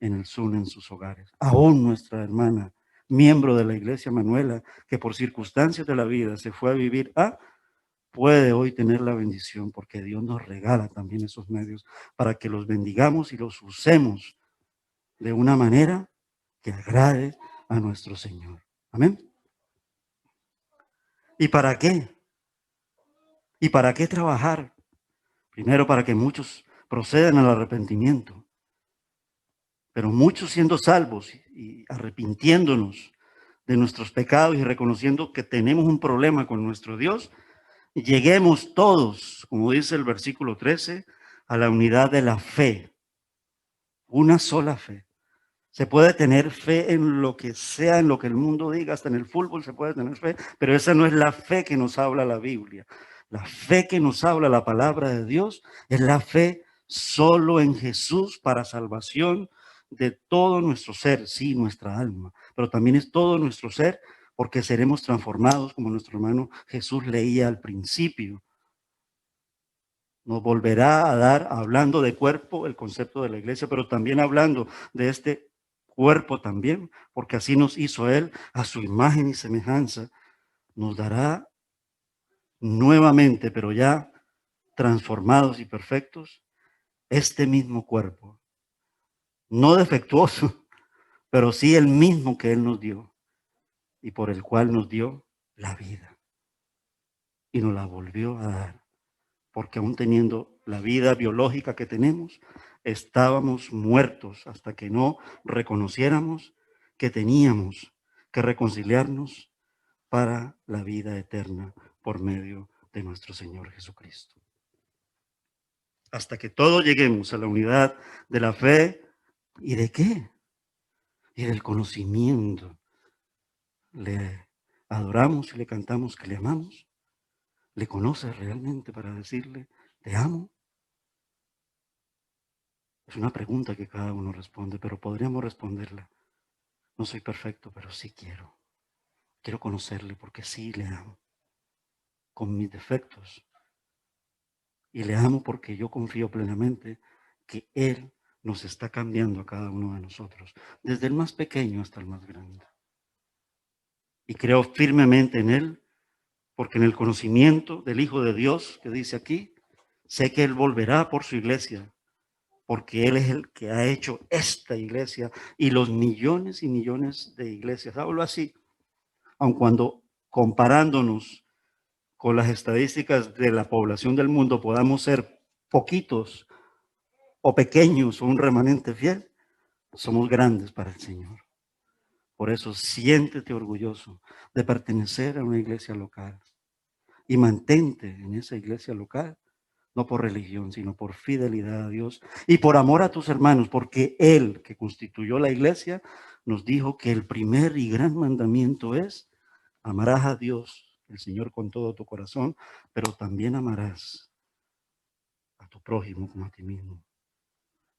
en el Zoom, en sus hogares. Aún nuestra hermana, miembro de la Iglesia Manuela, que por circunstancias de la vida se fue a vivir puede hoy tener la bendición, porque Dios nos regala también esos medios para que los bendigamos y los usemos de una manera que agrade a nuestro Señor. Amén. ¿Y para qué? ¿Y para qué trabajar? Primero, para que muchos procedan al arrepentimiento, pero muchos siendo salvos y arrepintiéndonos de nuestros pecados y reconociendo que tenemos un problema con nuestro Dios, lleguemos todos, como dice el versículo 13, a la unidad de la fe, una sola fe. Se puede tener fe en lo que sea, en lo que el mundo diga, hasta en el fútbol se puede tener fe, pero esa no es la fe que nos habla la Biblia. La fe que nos habla la palabra de Dios es la fe solo en Jesús para salvación de todo nuestro ser, sí, nuestra alma, pero también es todo nuestro ser, porque seremos transformados, como nuestro hermano Jesús leía al principio. Nos volverá a dar, hablando de cuerpo, el concepto de la iglesia, pero también hablando de este cuerpo también, porque así nos hizo Él a su imagen y semejanza. Nos dará nuevamente, pero ya transformados y perfectos, este mismo cuerpo. No defectuoso, pero sí el mismo que Él nos dio y por el cual nos dio la vida. Y nos la volvió a dar, porque aún teniendo la vida biológica que tenemos, estábamos muertos hasta que no reconociéramos que teníamos que reconciliarnos para la vida eterna por medio de nuestro Señor Jesucristo. Hasta que todos lleguemos a la unidad de la fe. ¿Y de qué? Y del conocimiento. Le adoramos y le cantamos que le amamos. ¿Le conoces realmente para decirle, te amo? Es una pregunta que cada uno responde, pero podríamos responderla. No soy perfecto, pero sí quiero. Quiero conocerle porque sí le amo, con mis defectos. Y le amo porque yo confío plenamente que Él nos está cambiando a cada uno de nosotros, desde el más pequeño hasta el más grande. Y creo firmemente en Él, porque en el conocimiento del Hijo de Dios, que dice aquí, sé que Él volverá por su iglesia, porque Él es el que ha hecho esta iglesia y los millones y millones de iglesias. Hablo así, aun cuando comparándonos con las estadísticas de la población del mundo podamos ser poquitos o pequeños o un remanente fiel, somos grandes para el Señor. Por eso siéntete orgulloso de pertenecer a una iglesia local y mantente en esa iglesia local, no por religión, sino por fidelidad a Dios y por amor a tus hermanos, porque Él que constituyó la iglesia nos dijo que el primer y gran mandamiento es: amarás a Dios, el Señor, con todo tu corazón, pero también amarás a tu prójimo como a ti mismo.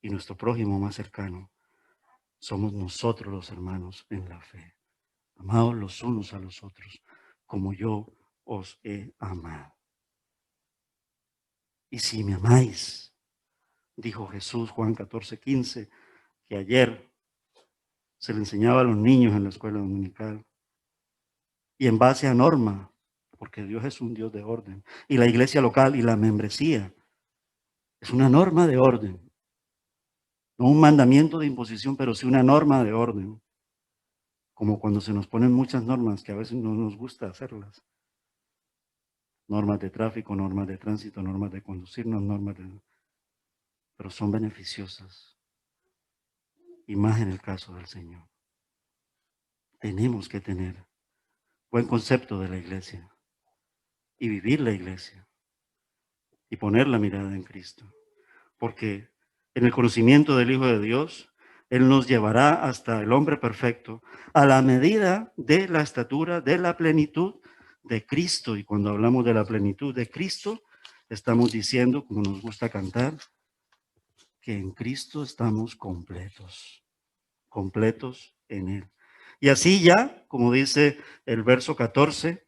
Y nuestro prójimo más cercano somos nosotros los hermanos en la fe. Amados los unos a los otros, como yo os he amado. Y si me amáis, dijo Jesús, Juan 14:15, que ayer se le enseñaba a los niños en la escuela dominical. Y en base a norma, porque Dios es un Dios de orden. Y la iglesia local y la membresía es una norma de orden. No un mandamiento de imposición, pero sí una norma de orden. Como cuando se nos ponen muchas normas que a veces no nos gusta hacerlas. Normas de tráfico, normas de tránsito, normas de conducirnos, pero son beneficiosas. Y más en el caso del Señor. Tenemos que tener buen concepto de la iglesia y vivir la iglesia y poner la mirada en Cristo. Porque en el conocimiento del Hijo de Dios Él nos llevará hasta el hombre perfecto, a la medida de la estatura, de la plenitud de Cristo. Y cuando hablamos de la plenitud de Cristo, estamos diciendo, como nos gusta cantar, que en Cristo estamos completos, completos en Él. Y así ya, como dice el verso 14,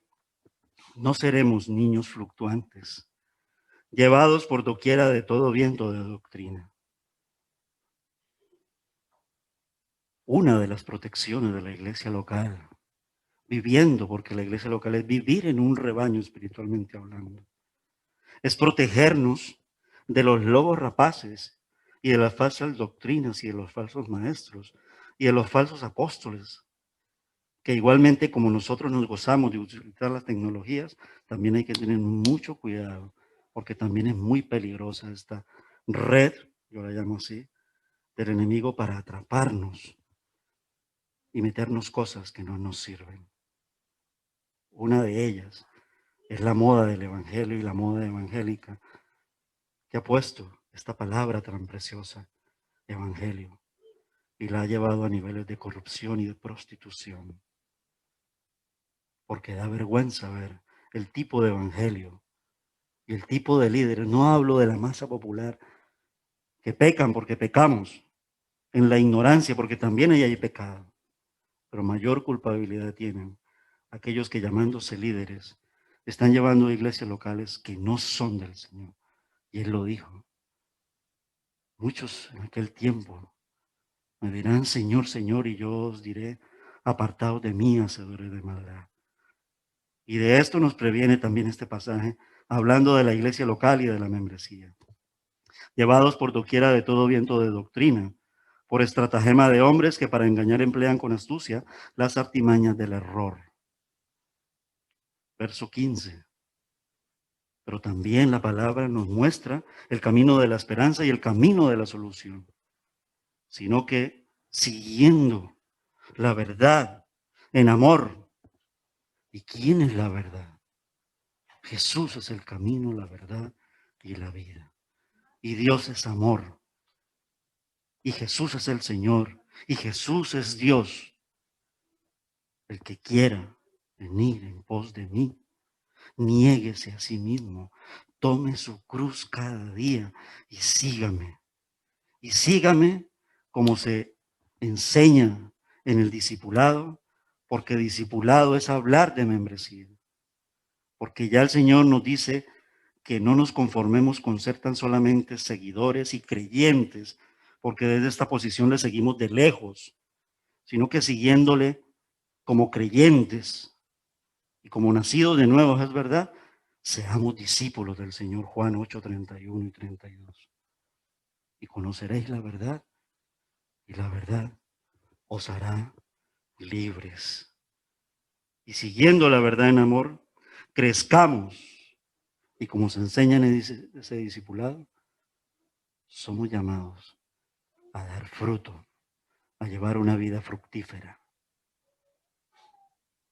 no seremos niños fluctuantes, llevados por doquiera de todo viento de doctrina. Una de las protecciones de la iglesia local, viviendo, porque la iglesia local es vivir en un rebaño espiritualmente hablando, es protegernos de los lobos rapaces y de las falsas doctrinas y de los falsos maestros y de los falsos apóstoles, que igualmente como nosotros nos gozamos de utilizar las tecnologías, también hay que tener mucho cuidado, porque también es muy peligrosa esta red, yo la llamo así, del enemigo para atraparnos y meternos cosas que no nos sirven. Una de ellas es la moda del evangelio y la moda evangélica que ha puesto esta palabra tan preciosa, evangelio, y la ha llevado a niveles de corrupción y de prostitución. Porque da vergüenza ver el tipo de evangelio y el tipo de líderes. No hablo de la masa popular que pecan porque pecamos, en la ignorancia porque también ahí hay pecado, pero mayor culpabilidad tienen aquellos que llamándose líderes están llevando a iglesias locales que no son del Señor. Y Él lo dijo. Muchos en aquel tiempo me dirán, Señor, Señor, y yo os diré, apartaos de mí, hacedores de maldad. Y de esto nos previene también este pasaje, hablando de la iglesia local y de la membresía. Llevados por doquiera de todo viento de doctrina, por estratagema de hombres que para engañar emplean con astucia las artimañas del error. Verso 15. Pero también la palabra nos muestra el camino de la esperanza y el camino de la solución, sino que siguiendo la verdad en amor. ¿Y quién es la verdad? Jesús es el camino, la verdad y la vida. Y Dios es amor. Y Jesús es el Señor. Y Jesús es Dios. El que quiera venir en pos de mí, niéguese a sí mismo, tome su cruz cada día y sígame. Y sígame como se enseña en el discipulado, porque discipulado es hablar de membresía. Porque ya el Señor nos dice que no nos conformemos con ser tan solamente seguidores y creyentes, porque desde esta posición le seguimos de lejos, sino que siguiéndole como creyentes y como nacidos de nuevo, es verdad, seamos discípulos del Señor. Juan 8, 31 y 32. Y conoceréis la verdad, y la verdad os hará libres. Y siguiendo la verdad en amor, crezcamos. Y como se enseña en ese discipulado, somos llamados a dar fruto, a llevar una vida fructífera.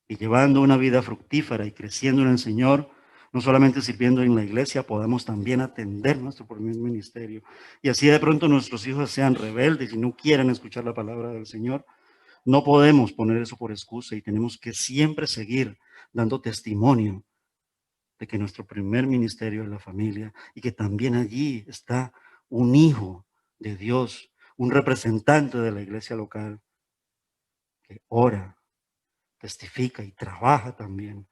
Y llevando una vida fructífera y creciendo en el Señor, no solamente sirviendo en la iglesia, podamos también atender nuestro primer ministerio. Y así de pronto nuestros hijos sean rebeldes y no quieran escuchar la palabra del Señor. No podemos poner eso por excusa y tenemos que siempre seguir dando testimonio de que nuestro primer ministerio es la familia y que también allí está un hijo de Dios, un representante de la iglesia local que ora, testifica y trabaja también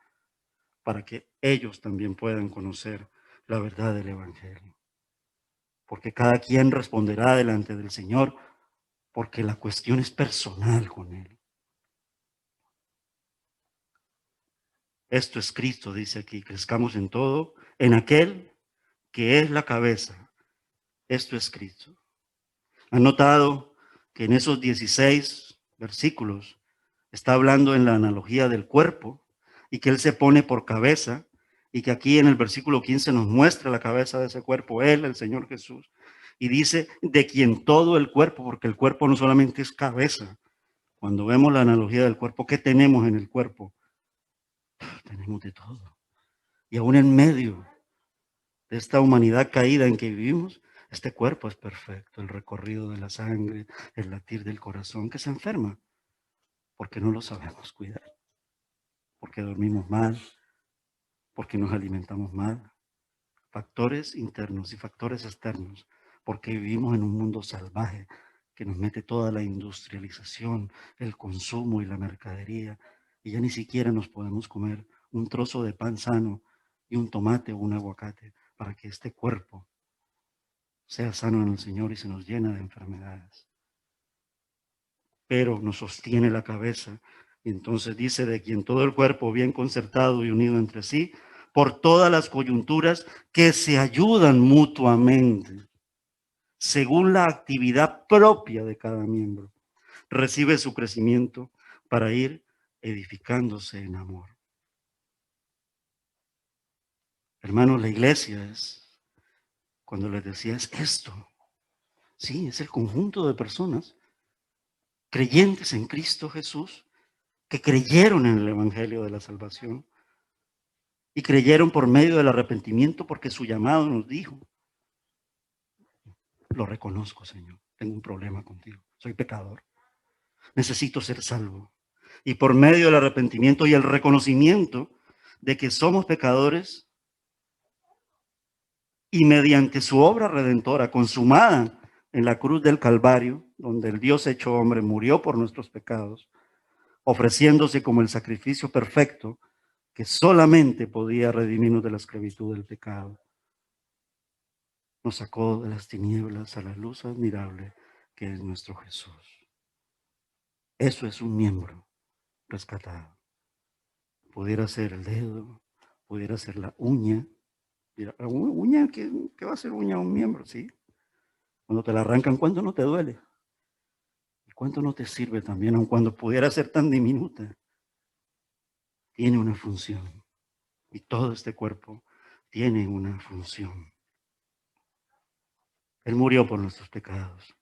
para que ellos también puedan conocer la verdad del evangelio. Porque cada quien responderá delante del Señor, porque la cuestión es personal con Él. Esto es Cristo, dice aquí, crezcamos en todo, en aquel que es la cabeza. Esto es Cristo. ¿Han notado que en esos 16 versículos está hablando en la analogía del cuerpo y que Él se pone por cabeza y que aquí en el versículo 15 nos muestra la cabeza de ese cuerpo, Él, el Señor Jesús, y dice de quien todo el cuerpo, porque el cuerpo no solamente es cabeza. Cuando vemos la analogía del cuerpo, ¿qué tenemos en el cuerpo? Tenemos de todo. Y aún en medio de esta humanidad caída en que vivimos, Este cuerpo es perfecto, el recorrido de la sangre, el latir del corazón, que se enferma porque no lo sabemos cuidar, porque dormimos mal, porque nos alimentamos mal. Factores internos y factores externos, porque vivimos en un mundo salvaje que nos mete toda la industrialización, el consumo y la mercadería, y ya ni siquiera nos podemos comer un trozo de pan sano y un tomate o un aguacate para que este cuerpo sea sano en el Señor y se nos llena de enfermedades. Pero nos sostiene la cabeza, y entonces dice: de quien todo el cuerpo bien concertado y unido entre sí, por todas las coyunturas que se ayudan mutuamente, según la actividad propia de cada miembro, recibe su crecimiento para ir edificándose en amor. Hermanos, la iglesia es, cuando les decía, es esto. Sí, es el conjunto de personas creyentes en Cristo Jesús, que creyeron en el Evangelio de la salvación y creyeron por medio del arrepentimiento, porque su llamado nos dijo: lo reconozco, Señor, tengo un problema contigo, soy pecador, necesito ser salvo. Y por medio del arrepentimiento y el reconocimiento de que somos pecadores, y mediante su obra redentora consumada en la cruz del Calvario, donde el Dios hecho hombre murió por nuestros pecados, ofreciéndose como el sacrificio perfecto que solamente podía redimirnos de la esclavitud del pecado, nos sacó de las tinieblas a la luz admirable que es nuestro Jesús. Eso es un miembro rescatado. Pudiera ser el dedo, pudiera ser la uña. Mira, uña, ¿qué va a ser uña a un miembro? ¿Sí? Cuando te la arrancan, ¿cuánto no te duele? ¿Y cuánto no te sirve también, aun cuando pudiera ser tan diminuta? Tiene una función. Y todo este cuerpo tiene una función. Él murió por nuestros pecados,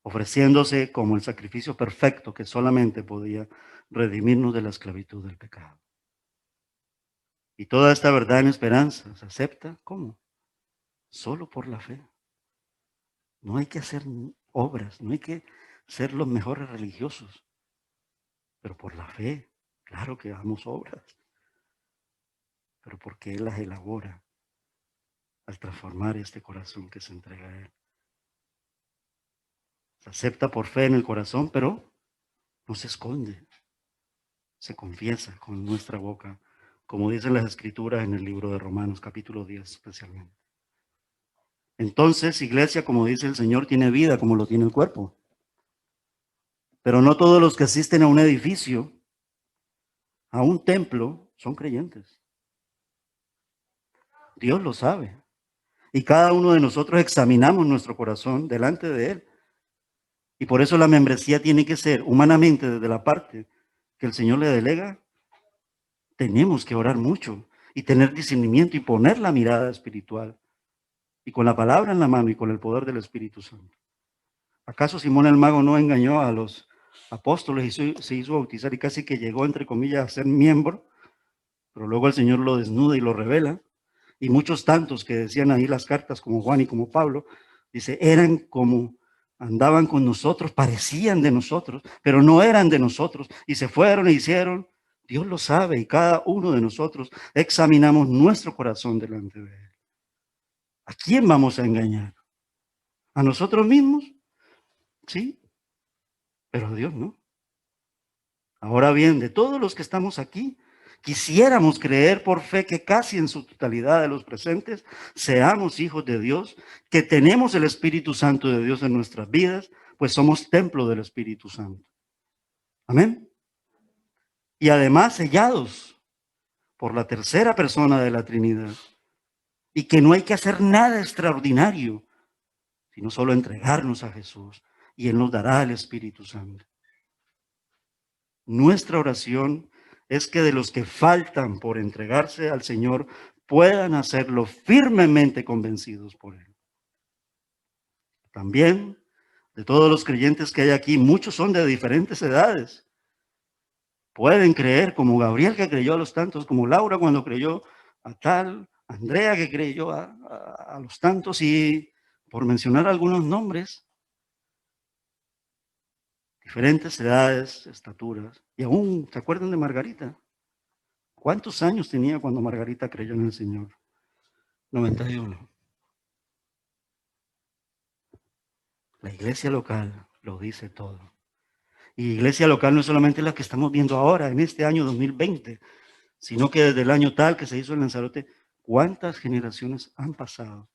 ofreciéndose como el sacrificio perfecto que solamente podía redimirnos de la esclavitud del pecado. Y toda esta verdad en esperanza se acepta, ¿cómo? Solo por la fe. No hay que hacer obras, no hay que ser los mejores religiosos, pero por la fe, claro que hagamos obras, pero porque Él las elabora al transformar este corazón que se entrega a Él. Se acepta por fe en el corazón, pero no se esconde, se confiesa con nuestra boca, como dicen las Escrituras en el libro de Romanos, capítulo 10 especialmente. Entonces, iglesia, como dice el Señor, tiene vida como lo tiene el cuerpo. Pero no todos los que asisten a un edificio, a un templo, son creyentes. Dios lo sabe. Y cada uno de nosotros examinamos nuestro corazón delante de Él. Y por eso la membresía tiene que ser humanamente, desde la parte que el Señor le delega. Tenemos que orar mucho y tener discernimiento y poner la mirada espiritual. Y con la palabra en la mano y con el poder del Espíritu Santo. ¿Acaso Simón el Mago no engañó a los apóstoles y se hizo bautizar y casi que llegó, entre comillas, a ser miembro? Pero luego el Señor lo desnuda y lo revela. Y muchos tantos que decían ahí las cartas, como Juan y como Pablo, dice, eran como, andaban con nosotros, parecían de nosotros, pero no eran de nosotros. Y se fueron e hicieron. Dios lo sabe y cada uno de nosotros examinamos nuestro corazón delante de Él. ¿A quién vamos a engañar? ¿A nosotros mismos? Sí, pero a Dios no. Ahora bien, de todos los que estamos aquí, quisiéramos creer por fe que casi en su totalidad de los presentes seamos hijos de Dios, que tenemos el Espíritu Santo de Dios en nuestras vidas, pues somos templo del Espíritu Santo. Amén. Y además sellados por la tercera persona de la Trinidad. Y que no hay que hacer nada extraordinario, sino solo entregarnos a Jesús y Él nos dará el Espíritu Santo. Nuestra oración es que de los que faltan por entregarse al Señor puedan hacerlo firmemente convencidos por Él. También, de todos los creyentes que hay aquí, muchos son de diferentes edades. Pueden creer como Gabriel, que creyó a los tantos, como Laura cuando creyó a tal, Andrea que creyó a los tantos, y por mencionar algunos nombres, diferentes edades, estaturas, y aún, ¿se acuerdan de Margarita? ¿Cuántos años tenía cuando Margarita creyó en el Señor? 91. La iglesia local lo dice todo. Y iglesia local no es solamente la que estamos viendo ahora, en este año 2020, sino que desde el año tal que se hizo en Lanzarote, ¿cuántas generaciones han pasado?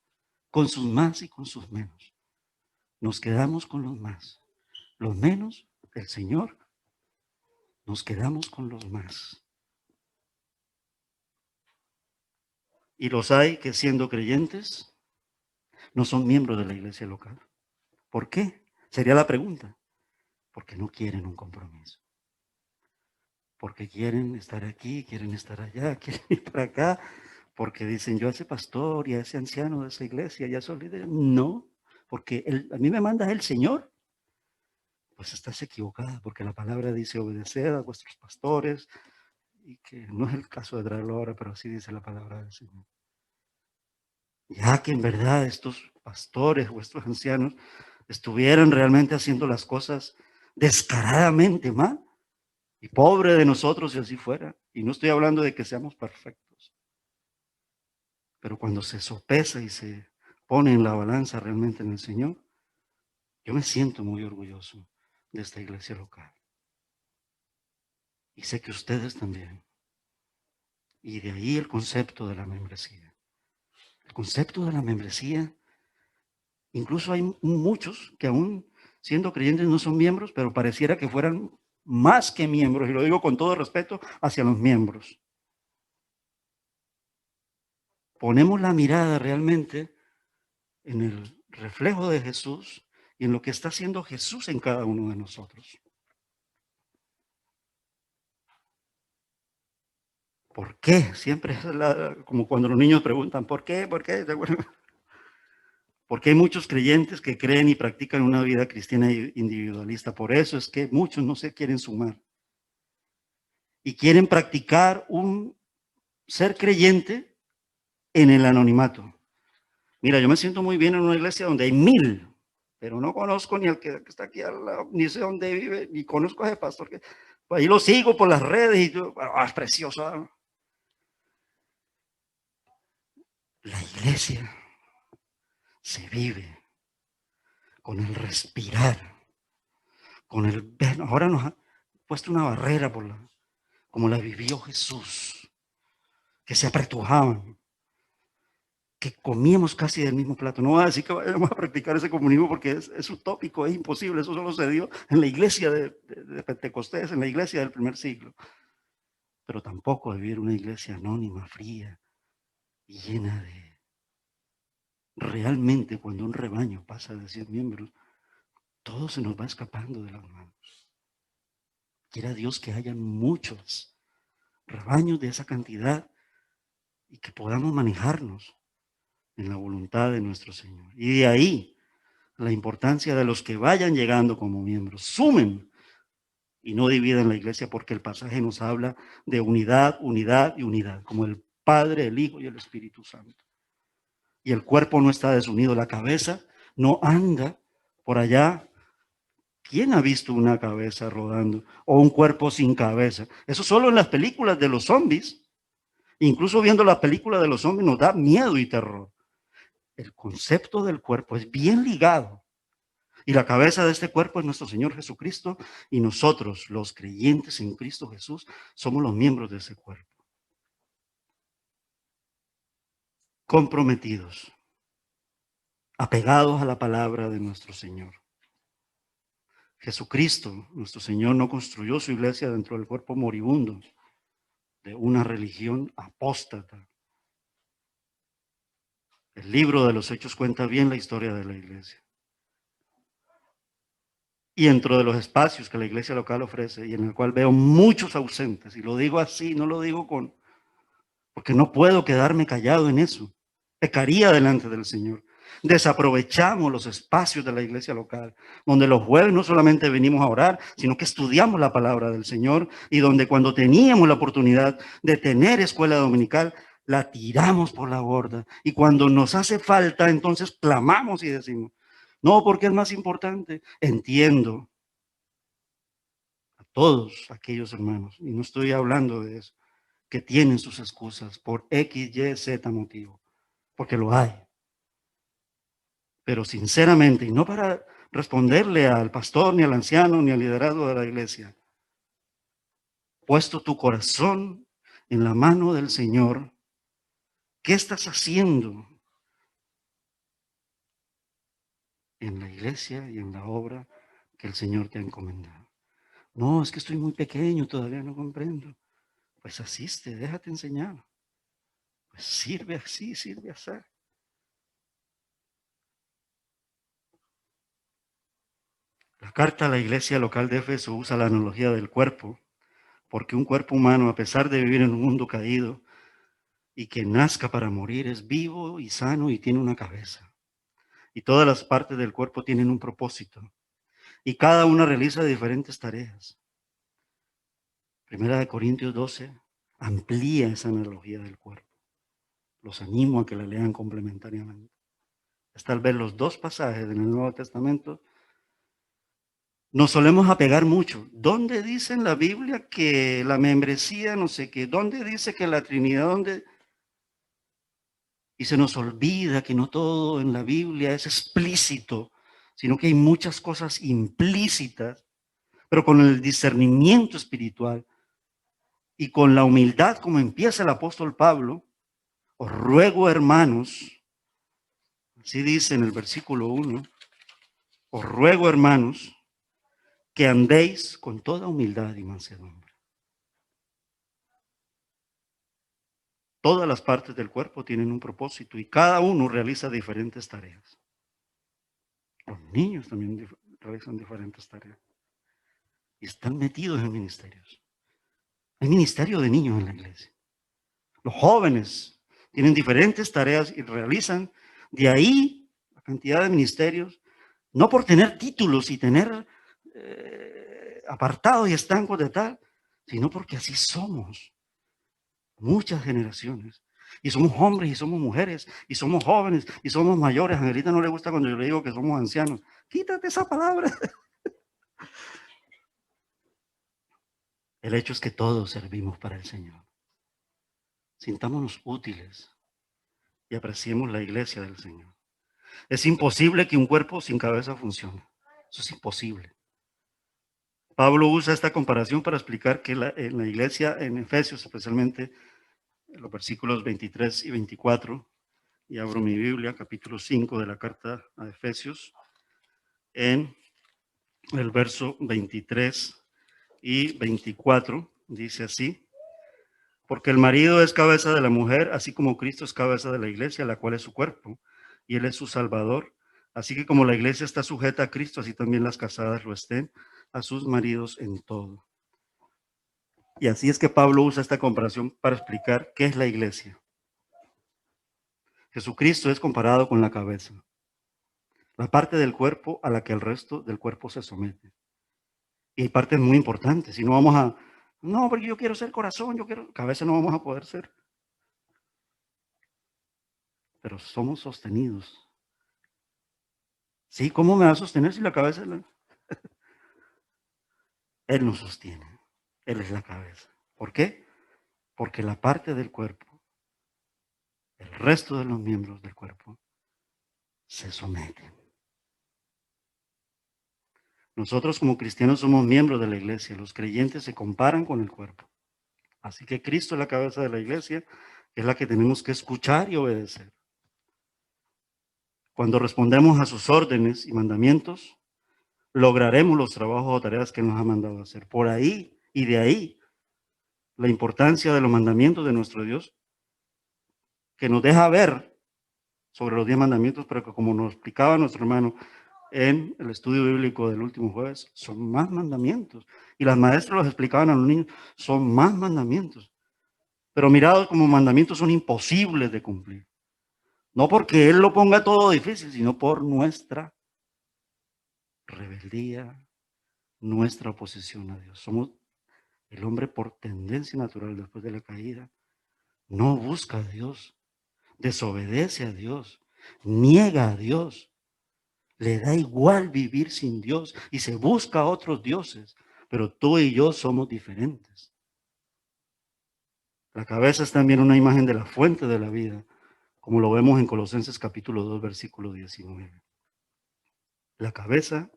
Con sus más y con sus menos. Nos quedamos con los más. Los menos, el Señor, nos quedamos con los más. Y los hay que siendo creyentes, no son miembros de la iglesia local. ¿Por qué? Sería la pregunta. Porque no quieren un compromiso. Porque quieren estar aquí, quieren estar allá, quieren ir para acá. Porque dicen, yo a ese pastor y a ese anciano de esa iglesia, ya soy líder. No, porque a mí me manda el Señor. Pues estás equivocada, porque la palabra dice obedeced a vuestros pastores, y que no es el caso de traerlo ahora, pero así dice la palabra del Señor. Ya que en verdad estos pastores o estos ancianos estuvieran realmente haciendo las cosas descaradamente mal, y pobre de nosotros si así fuera, y no estoy hablando de que seamos perfectos, pero cuando se sopesa y se pone en la balanza realmente en el Señor, yo me siento muy orgulloso de esta iglesia local. Y sé que ustedes también. Y de ahí el concepto de la membresía. El concepto de la membresía, incluso hay muchos que aún siendo creyentes no son miembros, pero pareciera que fueran más que miembros, y lo digo con todo respeto hacia los miembros. Ponemos la mirada realmente en el reflejo de Jesús y en lo que está haciendo Jesús en cada uno de nosotros. ¿Por qué? Siempre es como cuando los niños preguntan, ¿por qué? ¿Por qué? Porque hay muchos creyentes que creen y practican una vida cristiana individualista. Por eso es que muchos no se quieren sumar. Y quieren practicar un ser creyente en el anonimato. Mira, yo me siento muy bien en una iglesia donde hay 1000, pero no conozco ni al que está aquí al lado, ni sé dónde vive, ni conozco a ese pastor. Que ahí lo sigo por las redes y yo, es precioso. ¿No? La iglesia se vive con el respirar, con el ver. Ahora nos ha puesto una barrera como la vivió Jesús, que se apretujaban, que comíamos casi del mismo plato. No voy a decir que vayamos a practicar ese comunismo porque es utópico, es imposible. Eso solo se dio en la iglesia de Pentecostés, en la iglesia del primer siglo. Pero tampoco vivir una iglesia anónima, fría y llena de... Realmente cuando un rebaño pasa de 100 miembros, todo se nos va escapando de las manos. Quiera Dios que hayan muchos rebaños de esa cantidad y que podamos manejarnos en la voluntad de nuestro Señor. Y de ahí la importancia de los que vayan llegando como miembros. Sumen y no dividan la iglesia, porque el pasaje nos habla de unidad, unidad y unidad, como el Padre, el Hijo y el Espíritu Santo. Y el cuerpo no está desunido, la cabeza no anda por allá. ¿Quién ha visto una cabeza rodando o un cuerpo sin cabeza? Eso solo en las películas de los zombies. Incluso viendo la película de los zombies nos da miedo y terror. El concepto del cuerpo es bien ligado. Y la cabeza de este cuerpo es nuestro Señor Jesucristo. Y nosotros, los creyentes en Cristo Jesús, somos los miembros de ese cuerpo. Comprometidos, apegados a la palabra de nuestro Señor. Jesucristo, nuestro Señor, no construyó su iglesia dentro del cuerpo moribundo de una religión apóstata. El libro de los Hechos cuenta bien la historia de la iglesia. Y dentro de los espacios que la iglesia local ofrece, y en el cual veo muchos ausentes, y lo digo así, no lo digo porque no puedo quedarme callado en eso. Pecaría delante del Señor. Desaprovechamos los espacios de la iglesia local, donde los jueves no solamente venimos a orar, sino que estudiamos la palabra del Señor, y donde cuando teníamos la oportunidad de tener escuela dominical, la tiramos por la borda. Y cuando nos hace falta, entonces clamamos y decimos, no, porque es más importante. Entiendo a todos aquellos hermanos, y no estoy hablando de eso, que tienen sus excusas por X, Y, Z motivo, porque lo hay. Pero sinceramente, y no para responderle al pastor, ni al anciano, ni al liderazgo de la iglesia, puesto tu corazón en la mano del Señor, ¿qué estás haciendo en la iglesia y en la obra que el Señor te ha encomendado? No, es que estoy muy pequeño, todavía no comprendo. Pues asiste, déjate enseñar. Pues sirve así, sirve así. La carta a la iglesia local de Éfeso usa la analogía del cuerpo, porque un cuerpo humano, a pesar de vivir en un mundo caído y que nazca para morir, es vivo y sano y tiene una cabeza. Y todas las partes del cuerpo tienen un propósito. Y cada una realiza diferentes tareas. Primera de Corintios 12 amplía esa analogía del cuerpo. Los animo a que la lean complementariamente. Es tal vez los dos pasajes en el Nuevo Testamento. Nos solemos apegar mucho. ¿Dónde dice en la Biblia que la membresía, no sé qué? ¿Dónde dice que la Trinidad? ¿Dónde? Y se nos olvida que no todo en la Biblia es explícito, sino que hay muchas cosas implícitas, pero con el discernimiento espiritual y con la humildad como empieza el apóstol Pablo, os ruego, hermanos, así dice en el versículo 1, os ruego, hermanos, que andéis con toda humildad y mansedumbre. Todas las partes del cuerpo tienen un propósito y cada uno realiza diferentes tareas. Los niños también realizan diferentes tareas y están metidos en ministerios. Hay ministerio de niños en la iglesia. Los jóvenes tienen diferentes tareas y realizan de ahí la cantidad de ministerios, no por tener títulos y tener apartados y estancos de tal, sino porque así somos muchas generaciones. Y somos hombres y somos mujeres y somos jóvenes y somos mayores. A Angelita no le gusta cuando yo le digo que somos ancianos. Quítate esa palabra. El hecho es que todos servimos para el Señor. Sintámonos útiles y apreciemos la iglesia del Señor. Es imposible que un cuerpo sin cabeza funcione. Eso es imposible. Pablo usa esta comparación para explicar que en la iglesia, en Efesios especialmente, en los versículos 23 y 24, y abro mi Biblia, capítulo 5 de la carta a Efesios, en el verso 23 y 24, dice así: porque el marido es cabeza de la mujer, así como Cristo es cabeza de la iglesia, la cual es su cuerpo, y él es su salvador. Así que como la iglesia está sujeta a Cristo, así también las casadas lo estén a sus maridos en todo. Y así es que Pablo usa esta comparación para explicar qué es la iglesia. Jesucristo es comparado con la cabeza, la parte del cuerpo a la que el resto del cuerpo se somete. Y hay partes muy importantes. Si no vamos a, no, porque yo quiero ser corazón, yo quiero, cabeza no vamos a poder ser. Pero somos sostenidos. Sí, ¿cómo me va a sostener si la cabeza es la... Él nos sostiene. Él es la cabeza. ¿Por qué? Porque la parte del cuerpo, el resto de los miembros del cuerpo, se someten. Nosotros como cristianos somos miembros de la iglesia. Los creyentes se comparan con el cuerpo. Así que Cristo es la cabeza de la iglesia, es la que tenemos que escuchar y obedecer. Cuando respondemos a sus órdenes y mandamientos, lograremos los trabajos o tareas que Él nos ha mandado hacer. Por ahí y de ahí la importancia de los mandamientos de nuestro Dios, que nos deja ver sobre los 10 mandamientos, pero que, como nos explicaba nuestro hermano en el estudio bíblico del último jueves, son más mandamientos. Y las maestras los explicaban a los niños, son más mandamientos. Pero mirados como mandamientos son imposibles de cumplir. No porque Él lo ponga todo difícil, sino por nuestra rebeldía, nuestra oposición a Dios. Somos el hombre por tendencia natural después de la caída. no busca a Dios, desobedece a Dios, niega a Dios, le da igual vivir sin Dios y se busca a otros dioses, pero tú y yo somos diferentes. La cabeza es también una imagen de la fuente de la vida, como lo vemos en Colosenses capítulo 2, versículo 19. La cabeza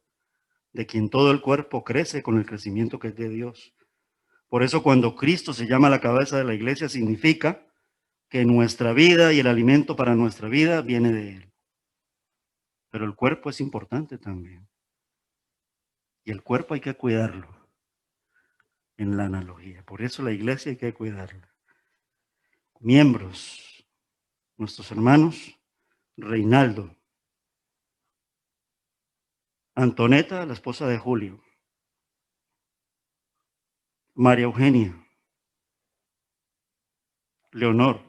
de quien todo el cuerpo crece con el crecimiento que es de Dios. Por eso cuando Cristo se llama la cabeza de la iglesia, significa que nuestra vida y el alimento para nuestra vida viene de Él. Pero el cuerpo es importante también. Y el cuerpo hay que cuidarlo en la analogía. Por eso la iglesia hay que cuidarla. Miembros, nuestros hermanos, Reinaldo, Antoneta, la esposa de Julio, María Eugenia, Leonor,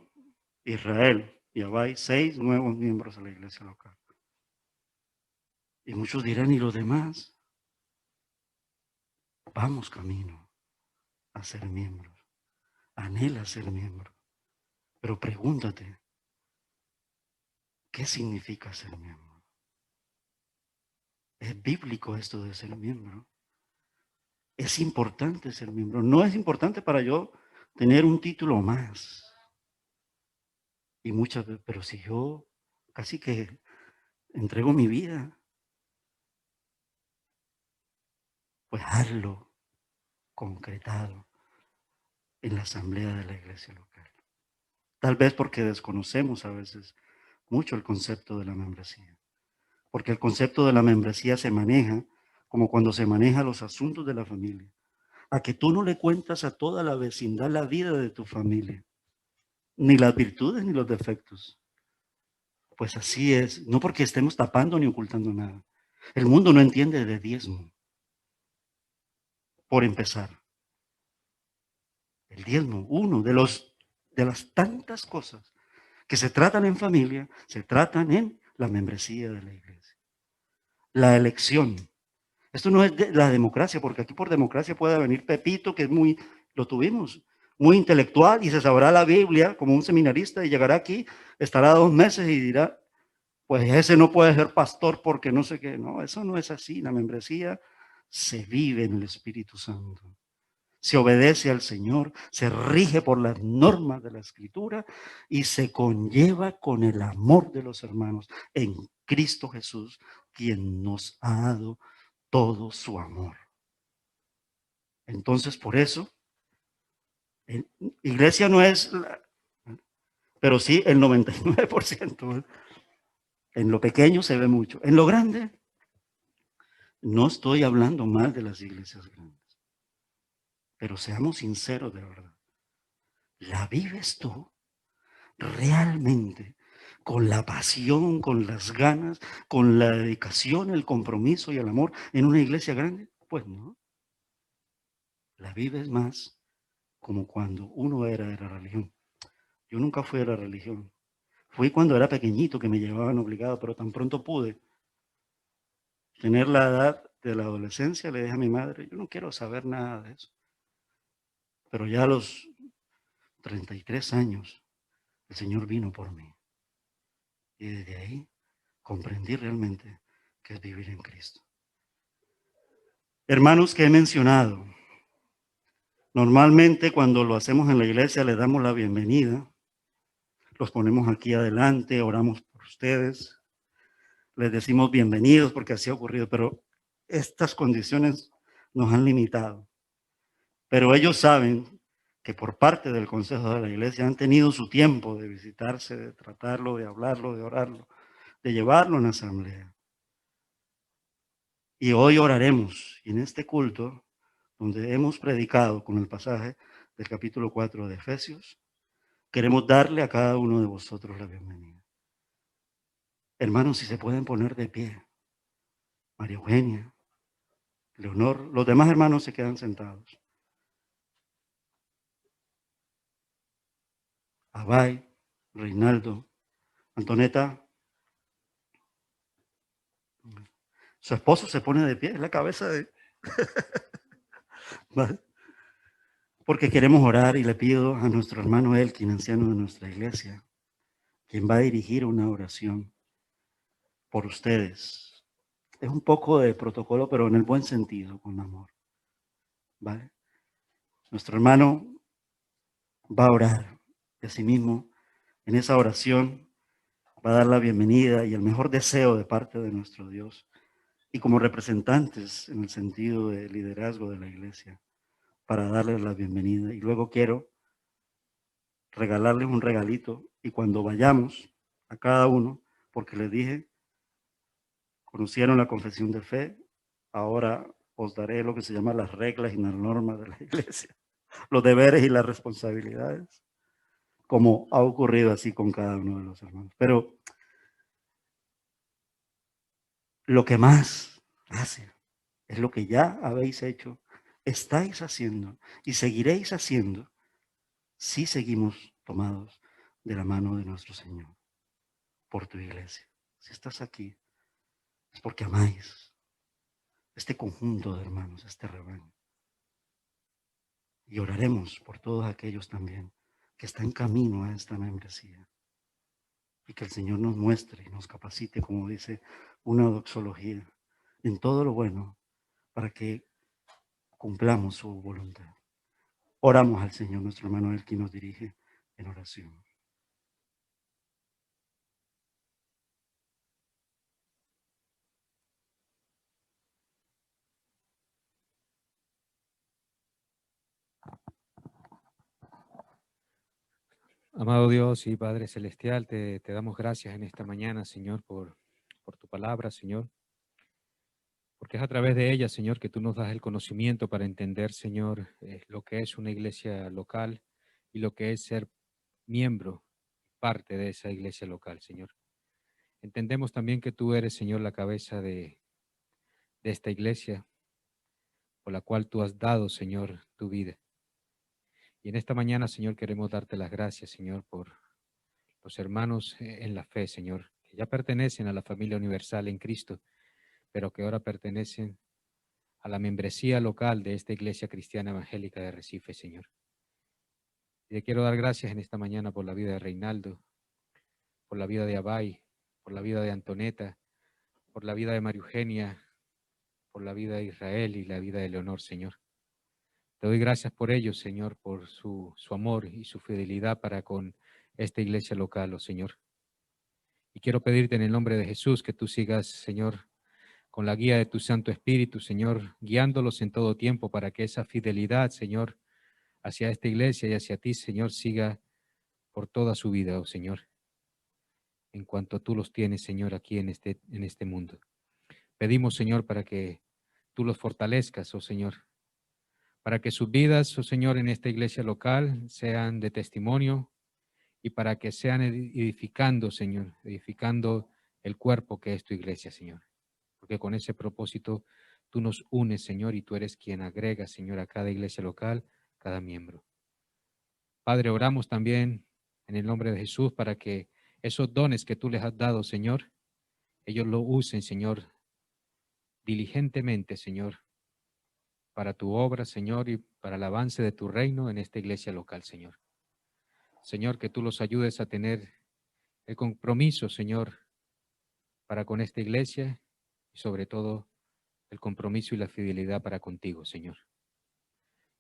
Israel y Abay, 6 nuevos miembros de la iglesia local. Y muchos dirán, ¿y los demás? Vamos camino a ser miembros. Anhela ser miembro. Pero pregúntate, ¿qué significa ser miembro? ¿Es bíblico esto de ser miembro? Es importante ser miembro. No es importante para yo tener un título más. Y muchas veces, pero si yo casi que entrego mi vida, pues hazlo concretado en la asamblea de la iglesia local. Tal vez porque desconocemos a veces mucho el concepto de la membresía. Porque el concepto de la membresía se maneja como cuando se maneja los asuntos de la familia. A que tú no le cuentas a toda la vecindad la vida de tu familia, ni las virtudes ni los defectos. Pues así es, no porque estemos tapando ni ocultando nada. El mundo no entiende de diezmo, por empezar. El diezmo, uno de las tantas cosas que se tratan en familia, se tratan en la membresía de la iglesia. La elección. Esto no es la democracia, porque aquí por democracia puede venir Pepito, que es lo tuvimos, muy intelectual y se sabrá la Biblia como un seminarista y llegará aquí, estará 2 meses y dirá, pues ese no puede ser pastor porque no sé qué. No, eso no es así. La membresía se vive en el Espíritu Santo. Se obedece al Señor, se rige por las normas de la Escritura y se conlleva con el amor de los hermanos en Cristo Jesús, quien nos ha dado todo su amor. Entonces, por eso, iglesia no es, pero sí el 99%. En lo pequeño se ve mucho. En lo grande, no estoy hablando mal de las iglesias grandes. Pero seamos sinceros de verdad. ¿La vives tú realmente con la pasión, con las ganas, con la dedicación, el compromiso y el amor en una iglesia grande? Pues no. La vives más como cuando uno era de la religión. Yo nunca fui de la religión. Fui cuando era pequeñito que me llevaban obligado, pero tan pronto pude tener la edad de la adolescencia, le dije a mi madre, yo no quiero saber nada de eso. Pero ya a los 33 años, el Señor vino por mí. Y desde ahí comprendí realmente que es vivir en Cristo. Hermanos que he mencionado, normalmente cuando lo hacemos en la iglesia le damos la bienvenida, los ponemos aquí adelante, oramos por ustedes, les decimos bienvenidos porque así ha ocurrido, pero estas condiciones nos han limitado. Pero ellos saben que por parte del Consejo de la Iglesia han tenido su tiempo de visitarse, de tratarlo, de hablarlo, de orarlo, de llevarlo en la asamblea. Y hoy oraremos, y en este culto, donde hemos predicado con el pasaje del capítulo 4 de Efesios, queremos darle a cada uno de vosotros la bienvenida. Hermanos, si se pueden poner de pie, María Eugenia, Leonor, los demás hermanos se quedan sentados. Abay, Reinaldo, Antoneta, su esposo se pone de pie, es la cabeza de... porque queremos orar y le pido a nuestro hermano Elkin, anciano de nuestra iglesia, quien va a dirigir una oración por ustedes. Es un poco de protocolo, pero en el buen sentido, con amor. ¿Vale? Nuestro hermano va a orar de sí mismo. En esa oración va a dar la bienvenida y el mejor deseo de parte de nuestro Dios. Y como representantes en el sentido de liderazgo de la iglesia, para darles la bienvenida. Y luego quiero regalarles un regalito y cuando vayamos a cada uno, porque les dije, conocieron la confesión de fe, ahora os daré lo que se llama las reglas y las normas de la iglesia, los deberes y las responsabilidades, como ha ocurrido así con cada uno de los hermanos. Pero lo que más hace es lo que ya habéis hecho, estáis haciendo y seguiréis haciendo si seguimos tomados de la mano de nuestro Señor por tu iglesia. Si estás aquí, es porque amáis este conjunto de hermanos, este rebaño. Y oraremos por todos aquellos también que están en camino a esta membresía. Y que el Señor nos muestre y nos capacite, como dice una doxología, en todo lo bueno, para que cumplamos su voluntad. Oramos al Señor, nuestro hermano, el que nos dirige en oración. Amado Dios y Padre Celestial, te damos gracias en esta mañana, Señor, por tu palabra, Señor, porque es a través de ella, Señor, que tú nos das el conocimiento para entender, Señor, lo que es una iglesia local y lo que es ser miembro, parte de esa iglesia local, Señor. Entendemos también que tú eres, Señor, la cabeza de esta iglesia, por la cual tú has dado, Señor, tu vida. Y en esta mañana, Señor, queremos darte las gracias, Señor, por los hermanos en la fe, Señor, que ya pertenecen a la familia universal en Cristo, pero que ahora pertenecen a la membresía local de esta Iglesia Cristiana Evangélica de Recife, Señor. Y te quiero dar gracias en esta mañana por la vida de Reinaldo, por la vida de Abay, por la vida de Antoneta, por la vida de María Eugenia, por la vida de Israel y la vida de Leonor, Señor. Te doy gracias por ellos, Señor, por su amor y su fidelidad para con esta iglesia local, oh Señor. Y quiero pedirte en el nombre de Jesús que tú sigas, Señor, con la guía de tu Santo Espíritu, Señor, guiándolos en todo tiempo para que esa fidelidad, Señor, hacia esta iglesia y hacia ti, Señor, siga por toda su vida, oh Señor, en cuanto tú los tienes, Señor, aquí en este mundo. Pedimos, Señor, para que tú los fortalezcas, oh Señor, para que sus vidas, oh Señor, en esta iglesia local sean de testimonio y para que sean edificando, Señor, edificando el cuerpo que es tu iglesia, Señor. Porque con ese propósito tú nos unes, Señor, y tú eres quien agrega, Señor, a cada iglesia local, cada miembro. Padre, oramos también en el nombre de Jesús para que esos dones que tú les has dado, Señor, ellos lo usen, Señor, diligentemente, Señor, para tu obra, Señor, y para el avance de tu reino en esta iglesia local, Señor. Señor, que tú los ayudes a tener el compromiso, Señor, para con esta iglesia y sobre todo el compromiso y la fidelidad para contigo, Señor.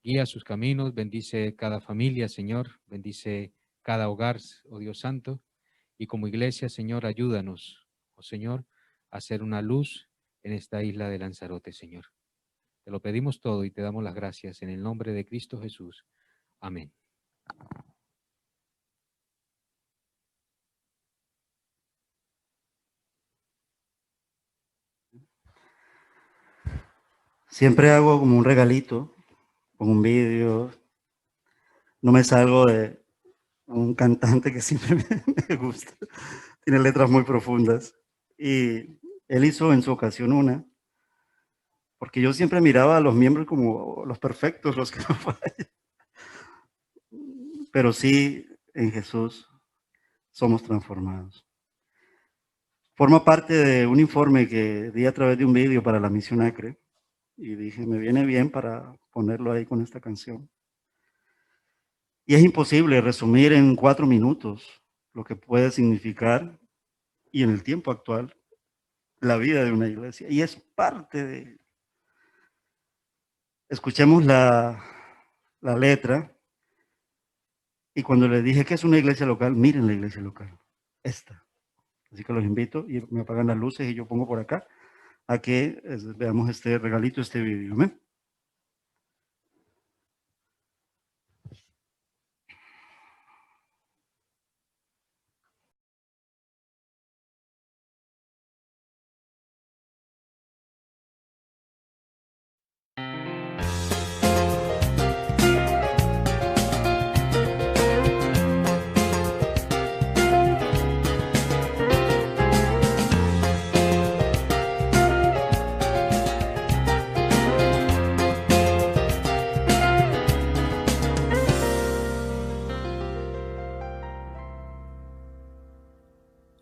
Guía sus caminos, bendice cada familia, Señor, bendice cada hogar, oh Dios Santo, y como iglesia, Señor, ayúdanos, oh Señor, a ser una luz en esta isla de Lanzarote, Señor. Te lo pedimos todo y te damos las gracias en el nombre de Cristo Jesús. Amén. Siempre hago como un regalito, con un vídeo. No me salgo de un cantante que siempre me gusta. Tiene letras muy profundas. Y él hizo en su ocasión una, porque yo siempre miraba a los miembros como los perfectos, los que no fallan. Pero sí, en Jesús somos transformados. Forma parte de un informe que di a través de un vídeo para la Misión Acre. Y dije, me viene bien para ponerlo ahí con esta canción. Y es imposible resumir en 4 minutos lo que puede significar, y en el tiempo actual, la vida de una iglesia. Y es parte de... Escuchemos la letra. Y cuando les dije que es una iglesia local, miren la iglesia local, esta. Así que los invito y me apagan las luces y yo pongo por acá a que veamos este regalito, este video. ¿Amén?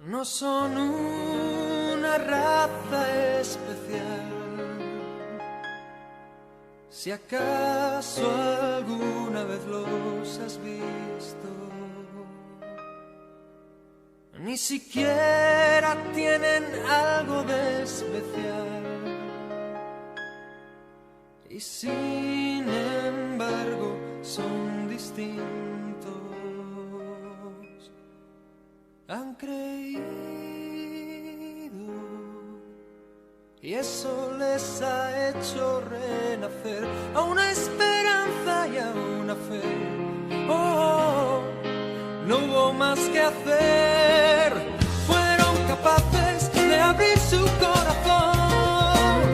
No son una raza especial, si acaso alguna vez los has visto. Ni siquiera tienen algo de especial, y sin embargo son distintos. Han creído y eso les ha hecho renacer a una esperanza y a una fe. Oh, no hubo más que hacer, fueron capaces de abrir su corazón,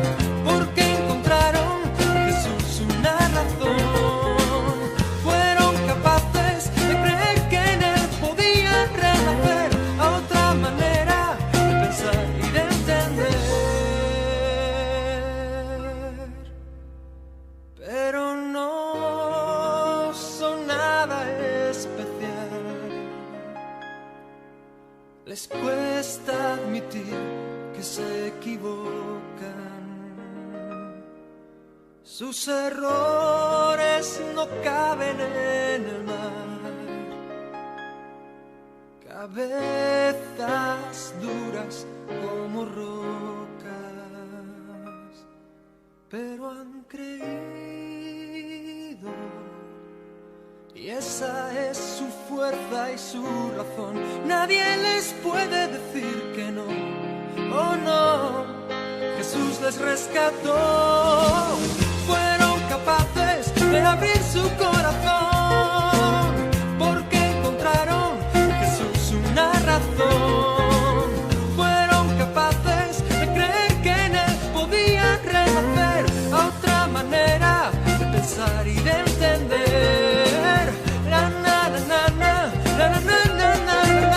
porque encontraron en Jesús una razón. Fueron capaces de creer que en él podían renacer a otra manera de pensar y de entender. Pero no son nada especial, les cuesta admitir que se equivocan. Sus errores no caben en el mar, cabezas duras como rocas, pero han creído, y esa es su fuerza y su razón. Nadie les puede decir que no, oh no, Jesús les rescató. Fueron capaces de abrir su corazón, porque encontraron en Jesús una razón. Fueron capaces de creer que en él podían renacer a otra manera de pensar y de entender. La na na na na, la na na na na na,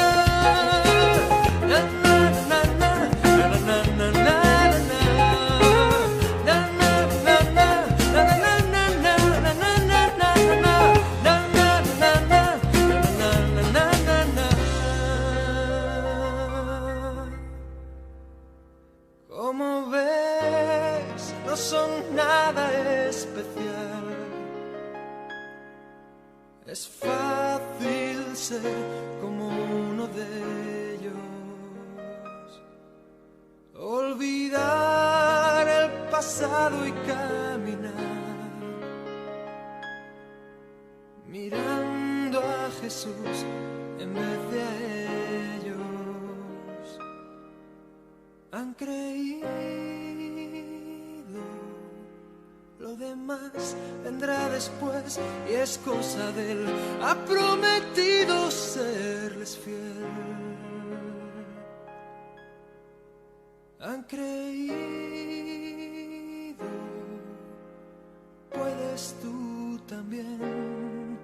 la na na na, la na na na na. Como ves, no son nada especial. Es fácil ser como uno de ellos, olvidar el pasado y caminar mirando a Jesús en vez de a ellos. Han creído, lo demás vendrá después y es cosa de él. Ha prometido serles fiel. Han creído, puedes tú también.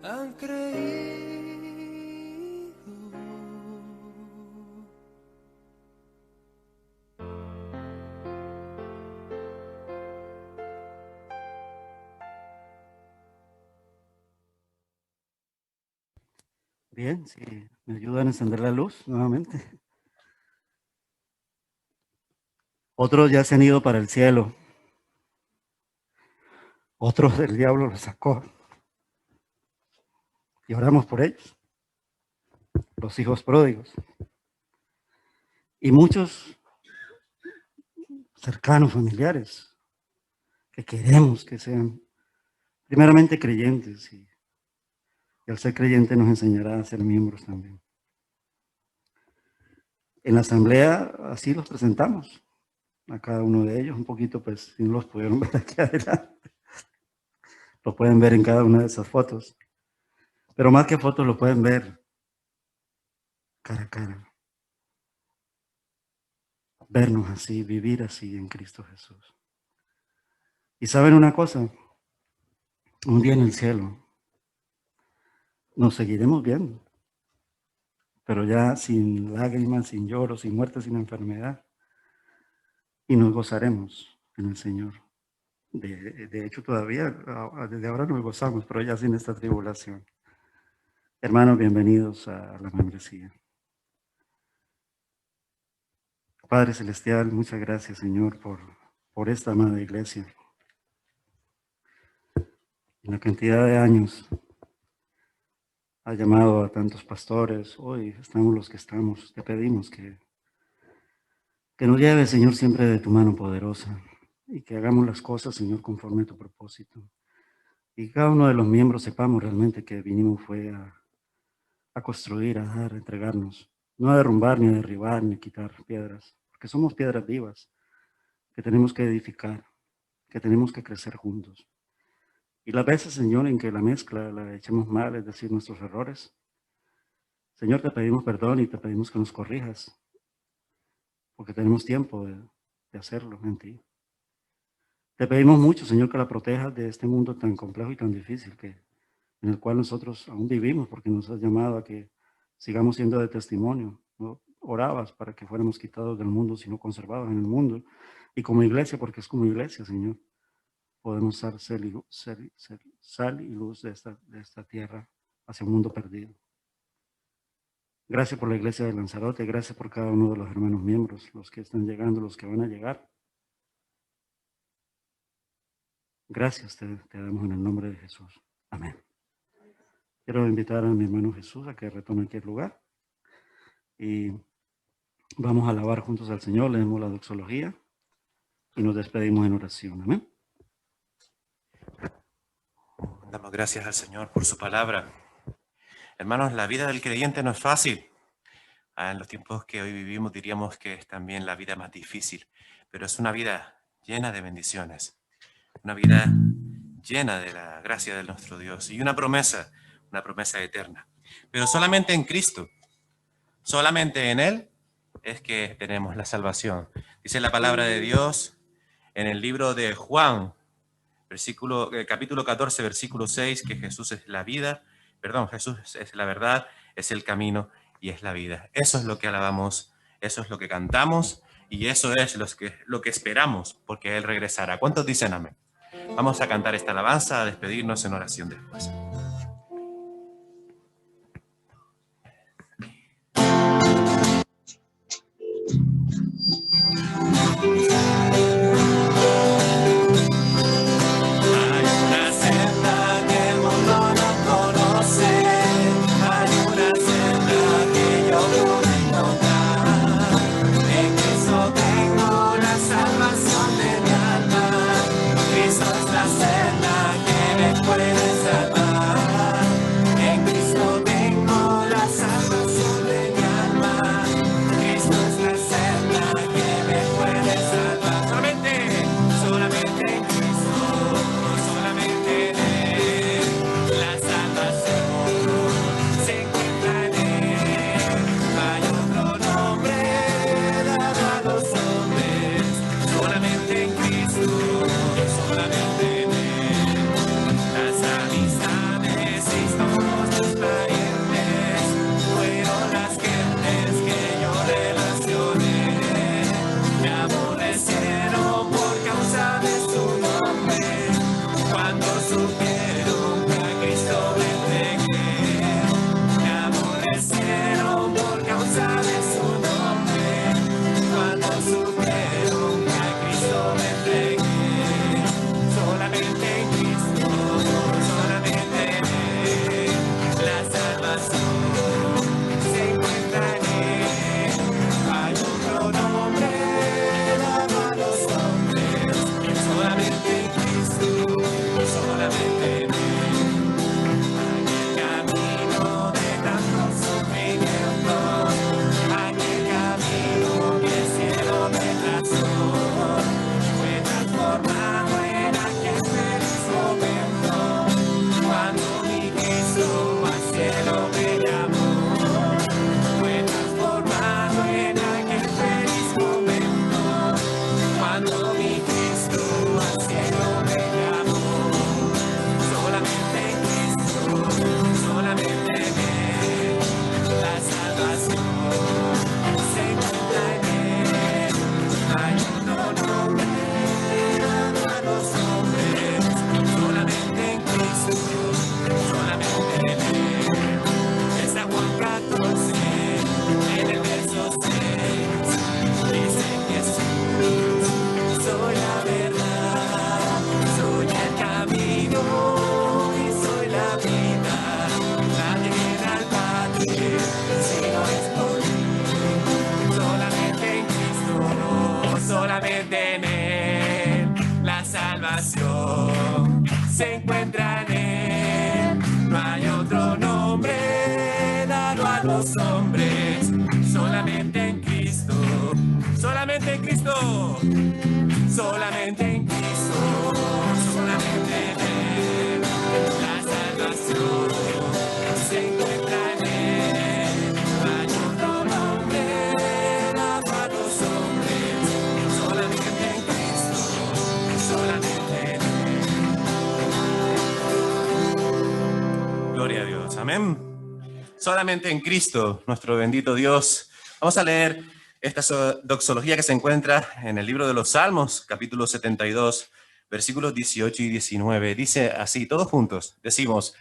Han creído. Bien, si me ayudan a encender la luz nuevamente. Otros ya se han ido para el cielo. Otros el diablo los sacó. y oramos por ellos, los hijos pródigos. Y muchos cercanos, familiares, que queremos que sean primeramente creyentes y al ser creyente nos enseñará a ser miembros también. En la asamblea así los presentamos a cada uno de ellos, un poquito pues si no los pudieron ver aquí adelante, lo pueden ver en cada una de esas fotos, pero más que fotos lo pueden ver cara a cara, vernos así, vivir así en Cristo Jesús. Y saben una cosa, un día en el cielo nos seguiremos viendo, pero ya sin lágrimas, sin lloro, sin muerte, sin enfermedad, y nos gozaremos en el Señor. De hecho, todavía, desde ahora nos gozamos, pero ya sin esta tribulación. Hermanos, bienvenidos a la membresía. Padre Celestial, muchas gracias, Señor, por esta amada iglesia. En la cantidad de años ha llamado a tantos pastores, hoy estamos los que estamos. Te pedimos que nos lleves, Señor, siempre de tu mano poderosa y que hagamos las cosas, Señor, conforme a tu propósito. Y cada uno de los miembros sepamos realmente que vinimos fue a construir, a dar, a entregarnos, no a derrumbar, ni a derribar, ni a quitar piedras, porque somos piedras vivas que tenemos que edificar, que tenemos que crecer juntos. Y las veces, Señor, en que la mezcla la echemos mal, es decir, nuestros errores, Señor, te pedimos perdón y te pedimos que nos corrijas, porque tenemos tiempo de hacerlo en ti. Te pedimos mucho, Señor, que la protejas de este mundo tan complejo y tan difícil en el cual nosotros aún vivimos, porque nos has llamado a que sigamos siendo de testimonio. ¿No? Orabas para que fuéramos quitados del mundo, sino conservados en el mundo. Y como iglesia, porque es como iglesia, Señor, podemos ser sal y luz de esta tierra hacia un mundo perdido. Gracias por la iglesia de Lanzarote, gracias por cada uno de los hermanos miembros, los que están llegando, los que van a llegar. Gracias te damos en el nombre de Jesús. Amén. Quiero invitar a mi hermano Jesús a que retome aquí el lugar. Y vamos a alabar juntos al Señor, leemos la doxología y nos despedimos en oración. Amén. Damos gracias al Señor por su palabra. Hermanos, la vida del creyente no es fácil. En los tiempos que hoy vivimos diríamos que es también la vida más difícil, pero es una vida llena de bendiciones, una vida llena de la gracia de nuestro Dios y una promesa eterna. Pero solamente en Cristo, solamente en Él es que tenemos la salvación. Dice la palabra de Dios en el libro de Juan, capítulo 14, versículo 6, que Jesús es Jesús es la verdad, es el camino y es la vida. Eso es lo que alabamos, eso es lo que cantamos y eso es lo que esperamos, porque Él regresará. ¿Cuántos dicen amén? Vamos a cantar esta alabanza, a despedirnos en oración después. Cristo es la senda que me puede salvar. se encuentra en Él. No hay otro nombre dado a los hombres, solamente en Cristo, solamente en Cristo, solamente en Cristo, solamente en Él. La salvación se encuentra en Él. No hay otro nombre dado a los hombres, solamente en Cristo, solamente en Él. Gloria a Dios. Amén. Solamente en Cristo, nuestro bendito Dios. Vamos a leer esta doxología que se encuentra en el libro de los Salmos, capítulo 72, versículos 18 y 19. Dice así, todos juntos, decimos: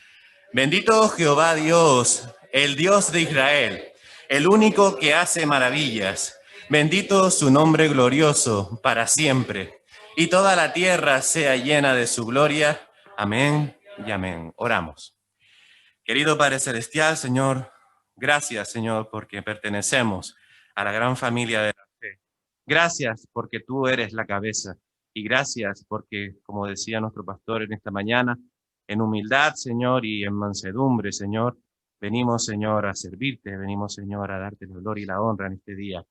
bendito Jehová Dios, el Dios de Israel, el único que hace maravillas. Bendito su nombre glorioso para siempre. Y toda la tierra sea llena de su gloria. Amén y amén. Oramos. Querido Padre Celestial, Señor, gracias, Señor, porque pertenecemos a la gran familia de la fe. Gracias porque tú eres la cabeza. Y gracias porque, como decía nuestro pastor en esta mañana, en humildad, Señor, y en mansedumbre, Señor, venimos, Señor, a servirte, venimos, Señor, a darte la gloria y la honra en este día.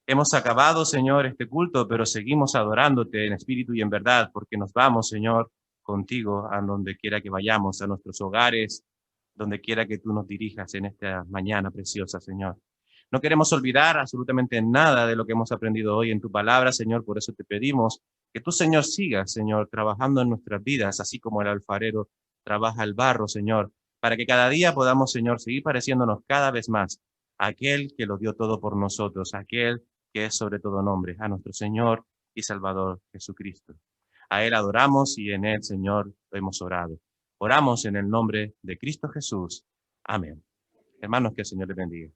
Hemos acabado, Señor, este culto, pero seguimos adorándote en espíritu y en verdad, porque nos vamos, Señor, contigo a donde quiera que vayamos, a nuestros hogares, donde quiera que tú nos dirijas en esta mañana preciosa, Señor. No queremos olvidar absolutamente nada de lo que hemos aprendido hoy en tu palabra, Señor, por eso te pedimos que tú, Señor, sigas, Señor, trabajando en nuestras vidas, así como el alfarero trabaja el barro, Señor, para que cada día podamos, Señor, seguir pareciéndonos cada vez más a aquel que lo dio todo por nosotros, a aquel que es sobre todo nombre, a nuestro Señor y Salvador Jesucristo. A Él adoramos y en Él, Señor, hemos orado. Oramos en el nombre de Cristo Jesús. Amén. Hermanos, que el Señor les bendiga.